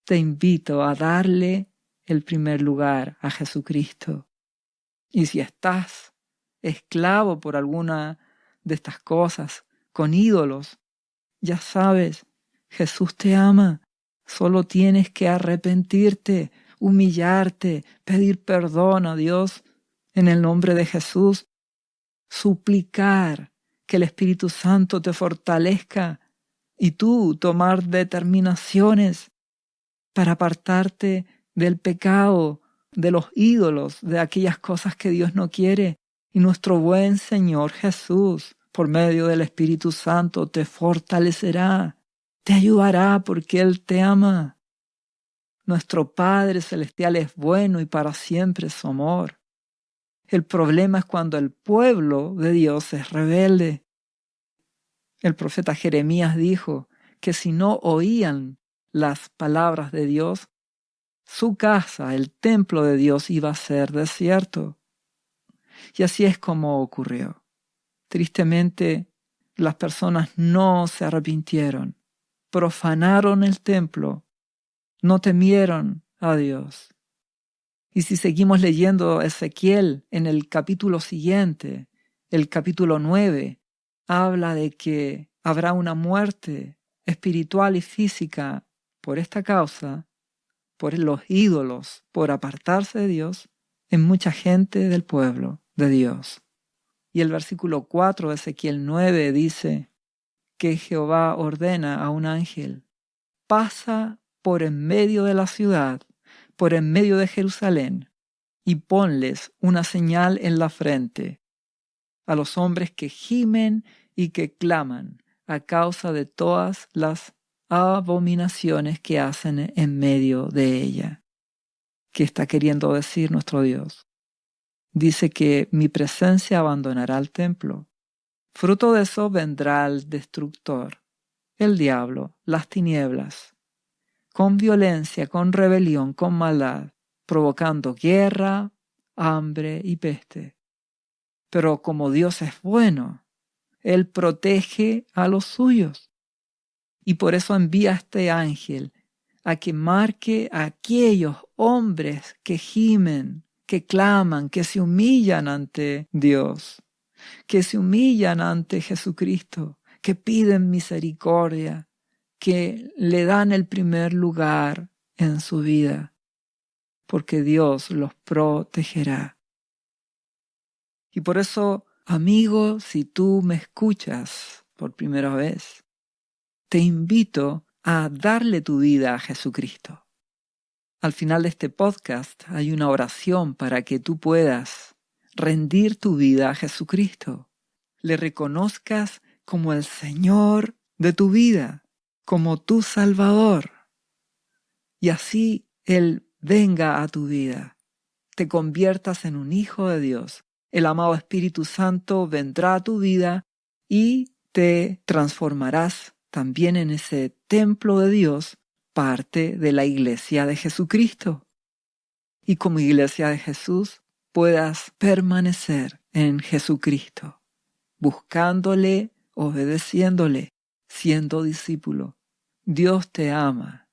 Te invito a darle el primer lugar a Jesucristo. Y si estás esclavo por alguna de estas cosas, con ídolos, ya sabes, Jesús te ama. Solo tienes que arrepentirte, humillarte, pedir perdón a Dios en el nombre de Jesús, suplicar que el Espíritu Santo te fortalezca y tú tomar determinaciones para apartarte del pecado, de los ídolos, de aquellas cosas que Dios no quiere. Y nuestro buen Señor Jesús, por medio del Espíritu Santo, te fortalecerá, te ayudará porque Él te ama. Nuestro Padre Celestial es bueno y para siempre es su amor. El problema es cuando el pueblo de Dios es rebelde. El profeta Jeremías dijo que si no oían las palabras de Dios, su casa, el templo de Dios, iba a ser desierto. Y así es como ocurrió. Tristemente, las personas no se arrepintieron, profanaron el templo, no temieron a Dios. Y si seguimos leyendo Ezequiel en el capítulo siguiente, el capítulo 9, habla de que habrá una muerte espiritual y física por esta causa, por los ídolos, por apartarse de Dios, en mucha gente del pueblo de Dios. Y el versículo 4 de Ezequiel 9 dice que Jehová ordena a un ángel: pasa por en medio de la ciudad, por en medio de Jerusalén, y ponles una señal en la frente a los hombres que gimen y que claman a causa de todas las abominaciones que hacen en medio de ella. ¿Qué está queriendo decir nuestro Dios? Dice que mi presencia abandonará el templo. Fruto de eso vendrá el destructor, el diablo, las tinieblas, con violencia, con rebelión, con maldad, provocando guerra, hambre y peste. Pero como Dios es bueno, Él protege a los suyos. Y por eso envía a este ángel a que marque a aquellos hombres que gimen, que claman, que se humillan ante Dios, que se humillan ante Jesucristo, que piden misericordia, que le dan el primer lugar en su vida, porque Dios los protegerá. Y por eso, amigo, si tú me escuchas por primera vez, te invito a darle tu vida a Jesucristo. Al final de este podcast hay una oración para que tú puedas rendir tu vida a Jesucristo. Le reconozcas como el Señor de tu vida, como tu Salvador. Y así Él venga a tu vida, te conviertas en un hijo de Dios. El amado Espíritu Santo vendrá a tu vida y te transformarás también en ese templo de Dios, parte de la iglesia de Jesucristo. Y como iglesia de Jesús, puedas permanecer en Jesucristo, buscándole, obedeciéndole, siendo discípulo. Dios te ama.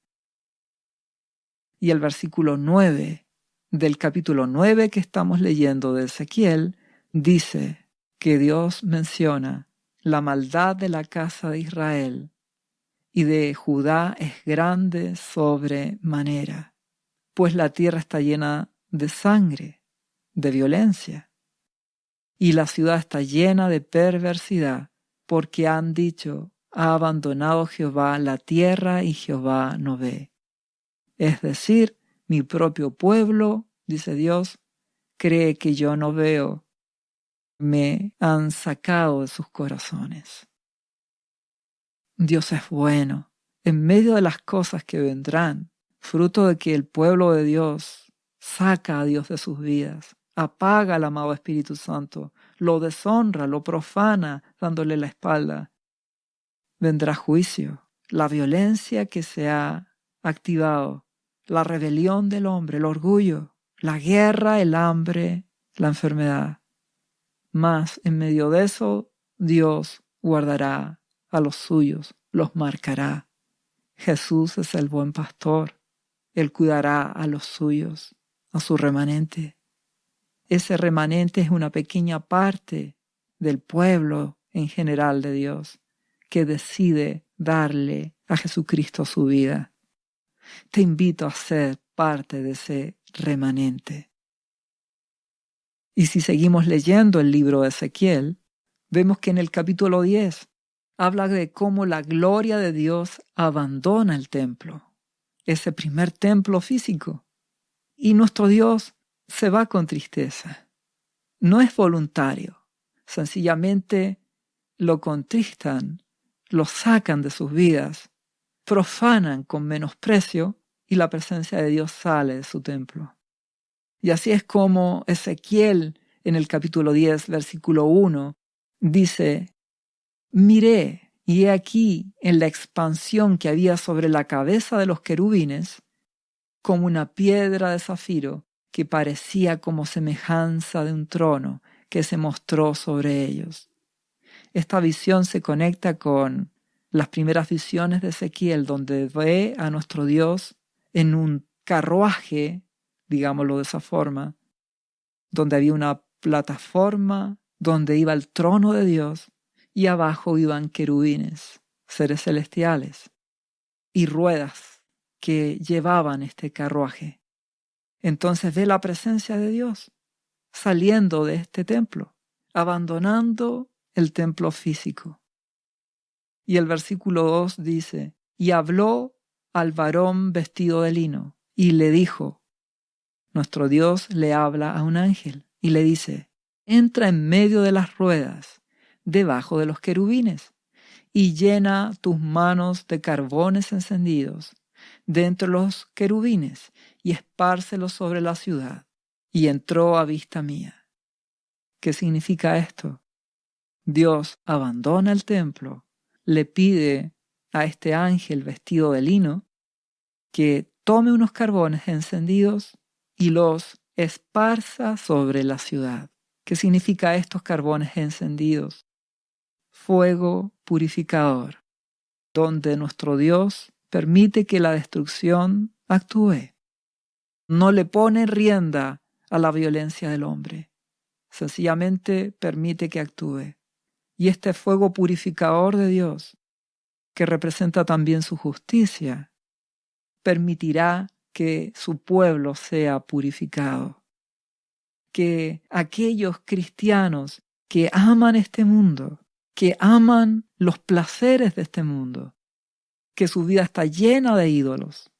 Y el versículo 9 del capítulo 9 que estamos leyendo de Ezequiel dice que Dios menciona la maldad de la casa de Israel y de Judá es grande sobremanera, pues la tierra está llena de sangre, de violencia, y la ciudad está llena de perversidad, porque han dicho: ha abandonado Jehová la tierra y Jehová no ve. Es decir, mi propio pueblo, dice Dios, cree que yo no veo. Me han sacado de sus corazones. Dios es bueno. En medio de las cosas que vendrán, fruto de que el pueblo de Dios saca a Dios de sus vidas, apaga al amado Espíritu Santo, lo deshonra, lo profana, dándole la espalda, vendrá juicio. La violencia que se ha activado, la rebelión del hombre, el orgullo, la guerra, el hambre, la enfermedad. Mas en medio de eso, Dios guardará a los suyos, los marcará. Jesús es el buen pastor. Él cuidará a los suyos, a su remanente. Ese remanente es una pequeña parte del pueblo en general de Dios que decide darle a Jesucristo su vida. Te invito a ser parte de ese remanente. Y si seguimos leyendo el libro de Ezequiel, vemos que en el capítulo 10 habla de cómo la gloria de Dios abandona el templo, ese primer templo físico. Y nuestro Dios se va con tristeza. No es voluntario, sencillamente lo contristan, lo sacan de sus vidas, profanan con menosprecio y la presencia de Dios sale de su templo. Y así es como Ezequiel en el capítulo 10, versículo 1, dice: miré, y he aquí en la expansión que había sobre la cabeza de los querubines, como una piedra de zafiro que parecía como semejanza de un trono que se mostró sobre ellos. Esta visión se conecta con las primeras visiones de Ezequiel, donde ve a nuestro Dios en un carruaje, digámoslo de esa forma, donde había una plataforma donde iba el trono de Dios y abajo iban querubines, seres celestiales, y ruedas que llevaban este carruaje. Entonces ve la presencia de Dios saliendo de este templo, abandonando el templo físico. Y el versículo 2 dice, y habló al varón vestido de lino, y le dijo, nuestro Dios le habla a un ángel, y le dice, entra en medio de las ruedas, debajo de los querubines, y llena tus manos de carbones encendidos de entre los querubines, y espárcelos sobre la ciudad. Y entró a vista mía. ¿Qué significa esto? Dios abandona el templo, le pide a este ángel vestido de lino que tome unos carbones encendidos y los esparza sobre la ciudad. ¿Qué significa estos carbones encendidos? Fuego purificador, donde nuestro Dios permite que la destrucción actúe. No le pone rienda a la violencia del hombre, sencillamente permite que actúe. Y este fuego purificador de Dios, que representa también su justicia, permitirá que su pueblo sea purificado. Que aquellos cristianos que aman este mundo, que aman los placeres de este mundo, que su vida está llena de ídolos,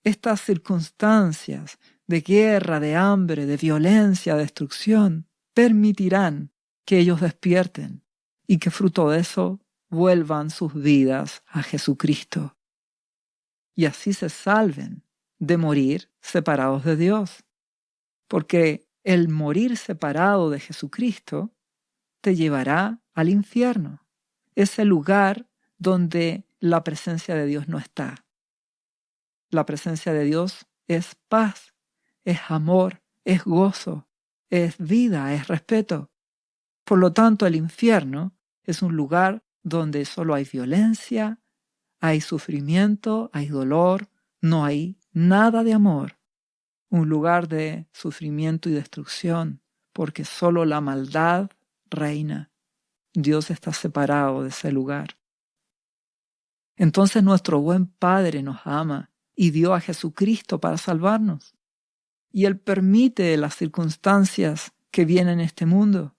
estas circunstancias de guerra, de hambre, de violencia, de destrucción, permitirán que ellos despierten y que fruto de eso vuelvan sus vidas a Jesucristo. Y así se salven de morir separados de Dios. Porque el morir separado de Jesucristo te llevará al infierno, ese lugar donde la presencia de Dios no está. La presencia de Dios es paz, es amor, es gozo, es vida, es respeto. Por lo tanto, el infierno es un lugar donde solo hay violencia, hay sufrimiento, hay dolor, no hay nada de amor. Un lugar de sufrimiento y destrucción, porque solo la maldad reina. Dios está separado de ese lugar. Entonces nuestro buen Padre nos ama y dio a Jesucristo para salvarnos. Y Él permite las circunstancias que vienen en este mundo.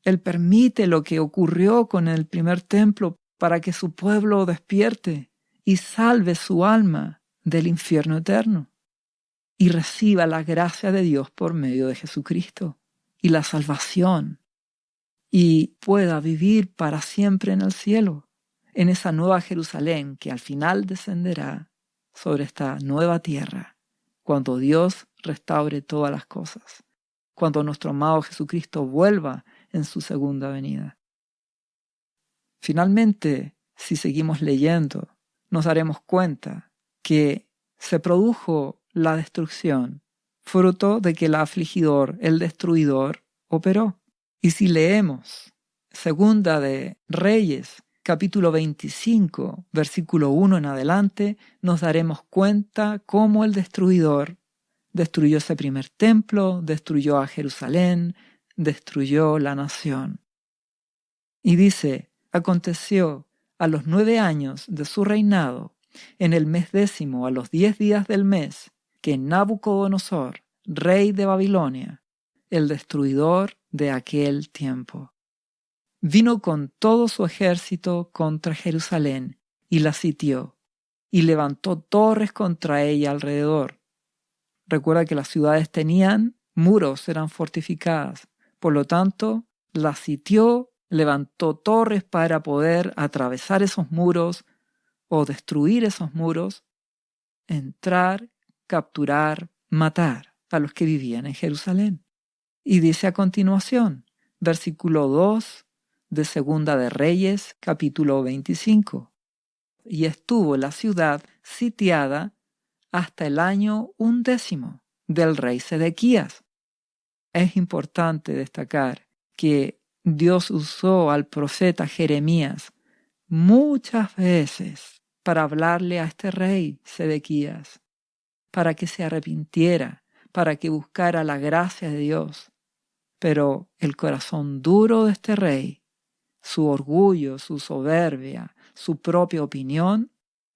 Él permite lo que ocurrió con el primer templo para que su pueblo despierte y salve su alma del infierno eterno y reciba la gracia de Dios por medio de Jesucristo y la salvación y pueda vivir para siempre en el cielo, en esa nueva Jerusalén que al final descenderá sobre esta nueva tierra, cuando Dios restaure todas las cosas, cuando nuestro amado Jesucristo vuelva en su segunda venida. Finalmente, si seguimos leyendo, nos daremos cuenta que se produjo la destrucción, fruto de que el afligidor, el destruidor, operó. Y si leemos Segunda de Reyes, capítulo 25, versículo 1 en adelante, nos daremos cuenta cómo el destruidor destruyó ese primer templo, destruyó a Jerusalén, destruyó la nación. Y dice, aconteció a los 9 años de su reinado, en el mes 10, a los 10 días del mes, que Nabucodonosor, rey de Babilonia, el destruidor de aquel tiempo, vino con todo su ejército contra Jerusalén y la sitió, y levantó torres contra ella alrededor. Recuerda que las ciudades tenían muros, eran fortificadas. Por lo tanto, la sitió, levantó torres para poder atravesar esos muros o destruir esos muros, entrar, capturar, matar a los que vivían en Jerusalén. Y dice a continuación, versículo 2 de Segunda de Reyes, capítulo 25. Y estuvo la ciudad sitiada hasta el año 11 del rey Sedequías. Es importante destacar que Dios usó al profeta Jeremías muchas veces para hablarle a este rey Sedequías, para que se arrepintiera, para que buscara la gracia de Dios. Pero el corazón duro de este rey, su orgullo, su soberbia, su propia opinión,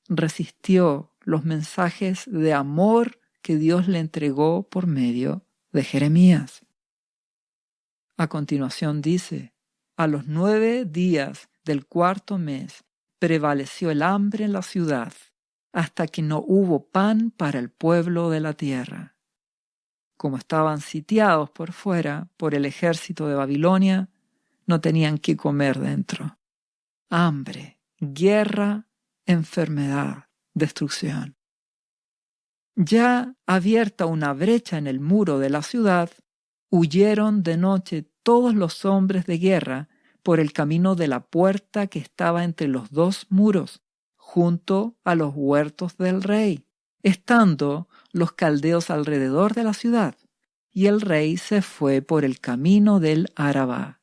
resistió los mensajes de amor que Dios le entregó por medio de Jeremías. A continuación dice, a los 9 días del cuarto mes prevaleció el hambre en la ciudad, hasta que no hubo pan para el pueblo de la tierra. Como estaban sitiados por fuera por el ejército de Babilonia, no tenían qué comer dentro. Hambre, guerra, enfermedad, destrucción. Ya abierta una brecha en el muro de la ciudad, huyeron de noche todos los hombres de guerra por el camino de la puerta que estaba entre los 2 muros, junto a los huertos del rey, estando los caldeos alrededor de la ciudad, y el rey se fue por el camino del Arabá.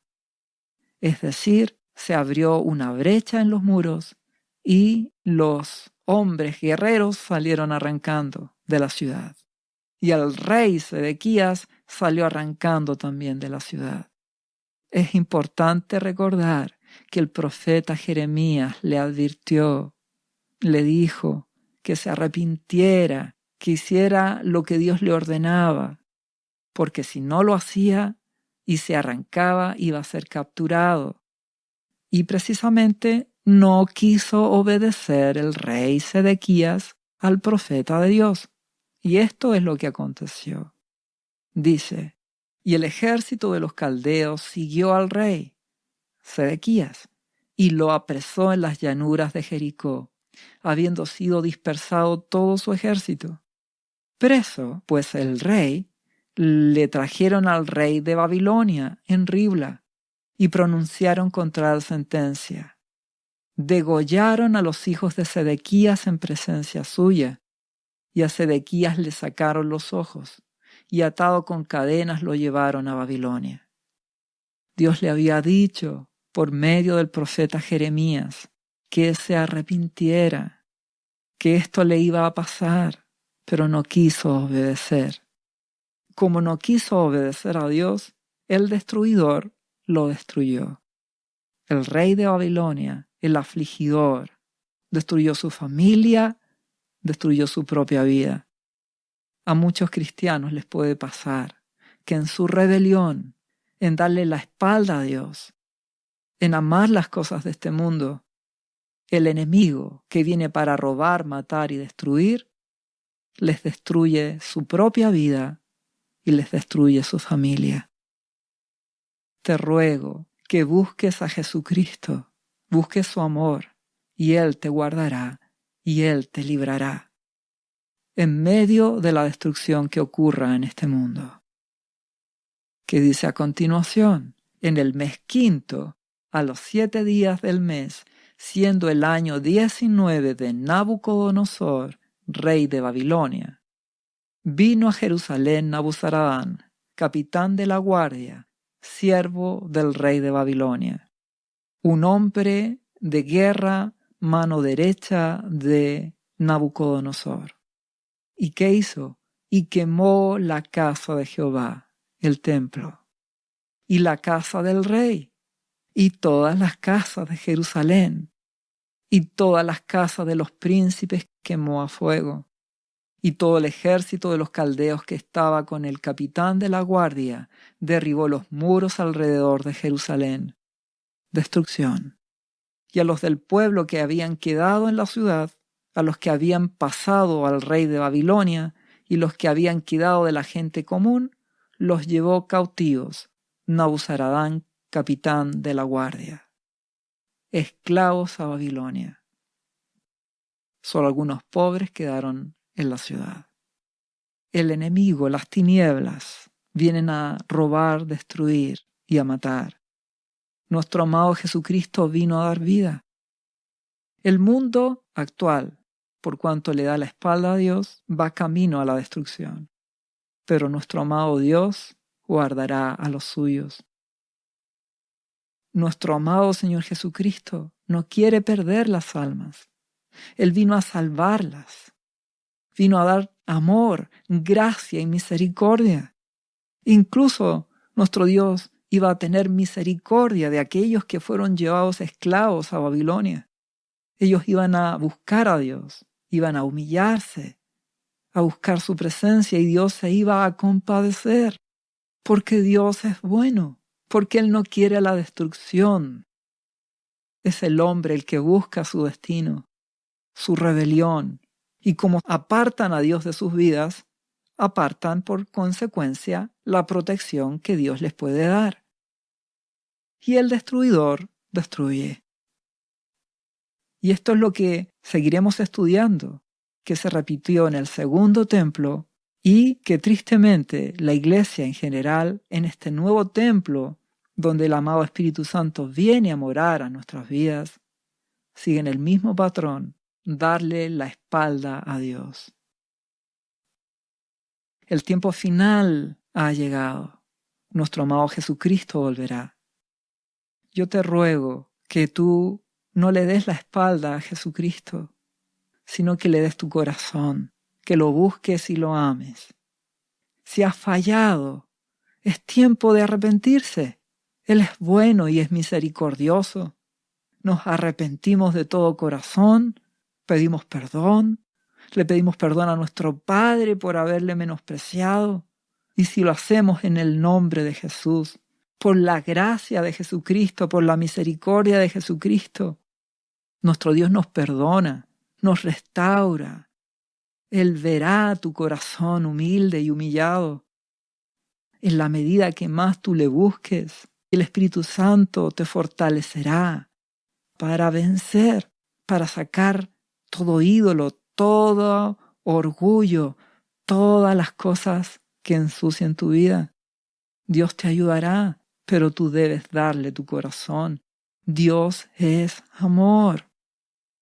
Es decir, se abrió una brecha en los muros y los hombres guerreros salieron arrancando de la ciudad. Y el rey Sedequías salió arrancando también de la ciudad. Es importante recordar que el profeta Jeremías le advirtió, le dijo que se arrepintiera, que hiciera lo que Dios le ordenaba, porque si no lo hacía y se arrancaba iba a ser capturado. Y precisamente no quiso obedecer el rey Sedequías al profeta de Dios. Y esto es lo que aconteció. Dice, y el ejército de los caldeos siguió al rey Sedequías y lo apresó en las llanuras de Jericó, habiendo sido dispersado todo su ejército. Preso, pues el rey, le trajeron al rey de Babilonia en Ribla y pronunciaron contra él sentencia. Degollaron a los hijos de Sedequías en presencia suya, y a Sedequías le sacaron los ojos, y atado con cadenas lo llevaron a Babilonia. Dios le había dicho, por medio del profeta Jeremías, que se arrepintiera, que esto le iba a pasar, pero no quiso obedecer. Como no quiso obedecer a Dios, el destruidor lo destruyó. El rey de Babilonia, el afligidor, destruyó su familia, destruyó su propia vida. A muchos cristianos les puede pasar que en su rebelión, en darle la espalda a Dios, en amar las cosas de este mundo, el enemigo que viene para robar, matar y destruir, les destruye su propia vida y les destruye su familia. Te ruego que busques a Jesucristo, busques su amor, y Él te guardará y Él te librará en medio de la destrucción que ocurra en este mundo. Que dice a continuación, en el mes quinto, a los 7 días del mes, siendo el año 19 de Nabucodonosor, rey de Babilonia, vino a Jerusalén Nabuzaradán, capitán de la guardia, siervo del rey de Babilonia, un hombre de guerra, mano derecha de Nabucodonosor. ¿Y qué hizo? Y quemó la casa de Jehová, el templo, y la casa del rey, y todas las casas de Jerusalén, y todas las casas de los príncipes quemó a fuego, y todo el ejército de los caldeos que estaba con el capitán de la guardia derribó los muros alrededor de Jerusalén. Destrucción. Y a los del pueblo que habían quedado en la ciudad, a los que habían pasado al rey de Babilonia y los que habían quedado de la gente común, los llevó cautivos Nabuzaradán, capitán de la guardia. Esclavos a Babilonia. Solo algunos pobres quedaron en la ciudad. El enemigo, las tinieblas, vienen a robar, destruir y a matar. Nuestro amado Jesucristo vino a dar vida. El mundo actual, por cuanto le da la espalda a Dios, va camino a la destrucción. Pero nuestro amado Dios guardará a los suyos. Nuestro amado Señor Jesucristo no quiere perder las almas. Él vino a salvarlas. Vino a dar amor, gracia y misericordia. Incluso nuestro Dios iba a tener misericordia de aquellos que fueron llevados esclavos a Babilonia. Ellos iban a buscar a Dios, iban a humillarse, a buscar su presencia, y Dios se iba a compadecer, porque Dios es bueno, porque Él no quiere la destrucción. Es el hombre el que busca su destino, su rebelión, y como apartan a Dios de sus vidas, apartan por consecuencia la protección que Dios les puede dar. Y el destruidor destruye. Y esto es lo que seguiremos estudiando, que se repitió en el segundo templo y que tristemente la Iglesia en general, en este nuevo templo donde el amado Espíritu Santo viene a morar a nuestras vidas, siguen el mismo patrón, darle la espalda a Dios. El tiempo final ha llegado. Nuestro amado Jesucristo volverá. Yo te ruego que tú no le des la espalda a Jesucristo, sino que le des tu corazón, que lo busques y lo ames. Si has fallado, es tiempo de arrepentirse. Él es bueno y es misericordioso. Nos arrepentimos de todo corazón, pedimos perdón, le pedimos perdón a nuestro Padre por haberle menospreciado. Y si lo hacemos en el nombre de Jesús, por la gracia de Jesucristo, por la misericordia de Jesucristo, nuestro Dios nos perdona, nos restaura. Él verá tu corazón humilde y humillado. En la medida que más tú le busques, el Espíritu Santo te fortalecerá para vencer, para sacar todo ídolo, todo orgullo, todas las cosas que ensucian tu vida. Dios te ayudará, pero tú debes darle tu corazón. Dios es amor.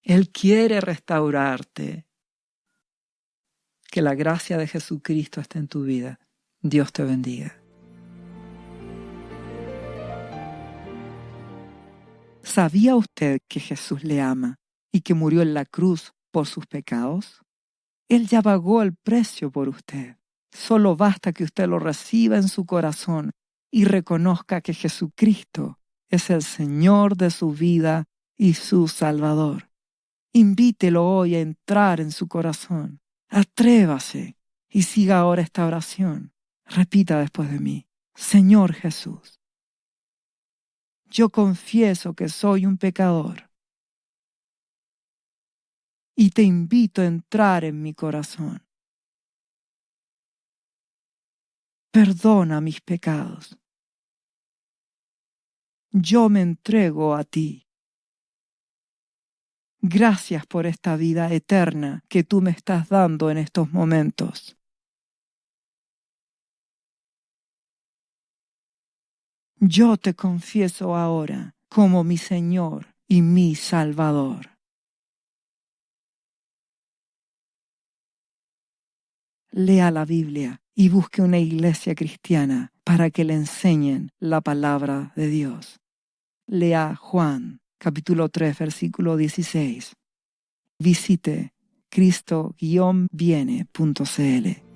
Él quiere restaurarte. Que la gracia de Jesucristo esté en tu vida. Dios te bendiga. ¿Sabía usted que Jesús le ama y que murió en la cruz por sus pecados? Él ya pagó el precio por usted. Solo basta que usted lo reciba en su corazón y reconozca que Jesucristo es el Señor de su vida y su Salvador. Invítelo hoy a entrar en su corazón. Atrévase y siga ahora esta oración. Repita después de mí: Señor Jesús, yo confieso que soy un pecador y te invito a entrar en mi corazón. Perdona mis pecados. Yo me entrego a ti. Gracias por esta vida eterna que tú me estás dando en estos momentos. Yo te confieso ahora como mi Señor y mi Salvador. Lea la Biblia y busque una iglesia cristiana para que le enseñen la palabra de Dios. Lea Juan, capítulo 3, versículo 16. Visite cristo-viene.cl.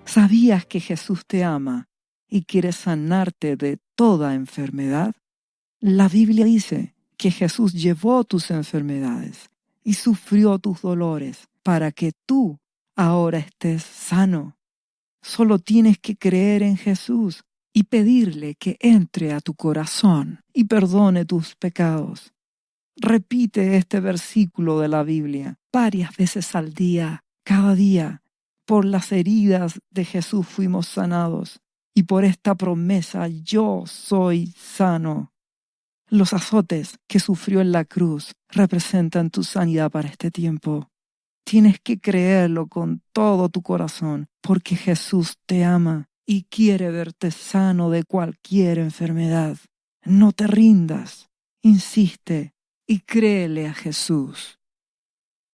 ¿Sabías que Jesús te ama y quiere sanarte de toda enfermedad? La Biblia dice que Jesús llevó tus enfermedades y sufrió tus dolores para que tú ahora estés sano. Solo tienes que creer en Jesús y pedirle que entre a tu corazón y perdone tus pecados. Repite este versículo de la Biblia varias veces al día, cada día. Por las heridas de Jesús fuimos sanados y por esta promesa yo soy sano. Los azotes que sufrió en la cruz representan tu sanidad para este tiempo. Tienes que creerlo con todo tu corazón, porque Jesús te ama y quiere verte sano de cualquier enfermedad. No te rindas, insiste y créele a Jesús.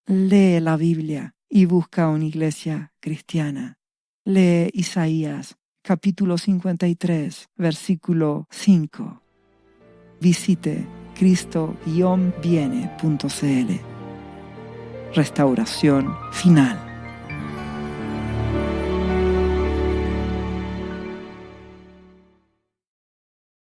Lee la Biblia y busca una iglesia cristiana. Lee Isaías, capítulo 53, versículo 5. Visite cristo-viene.cl. Restauración final.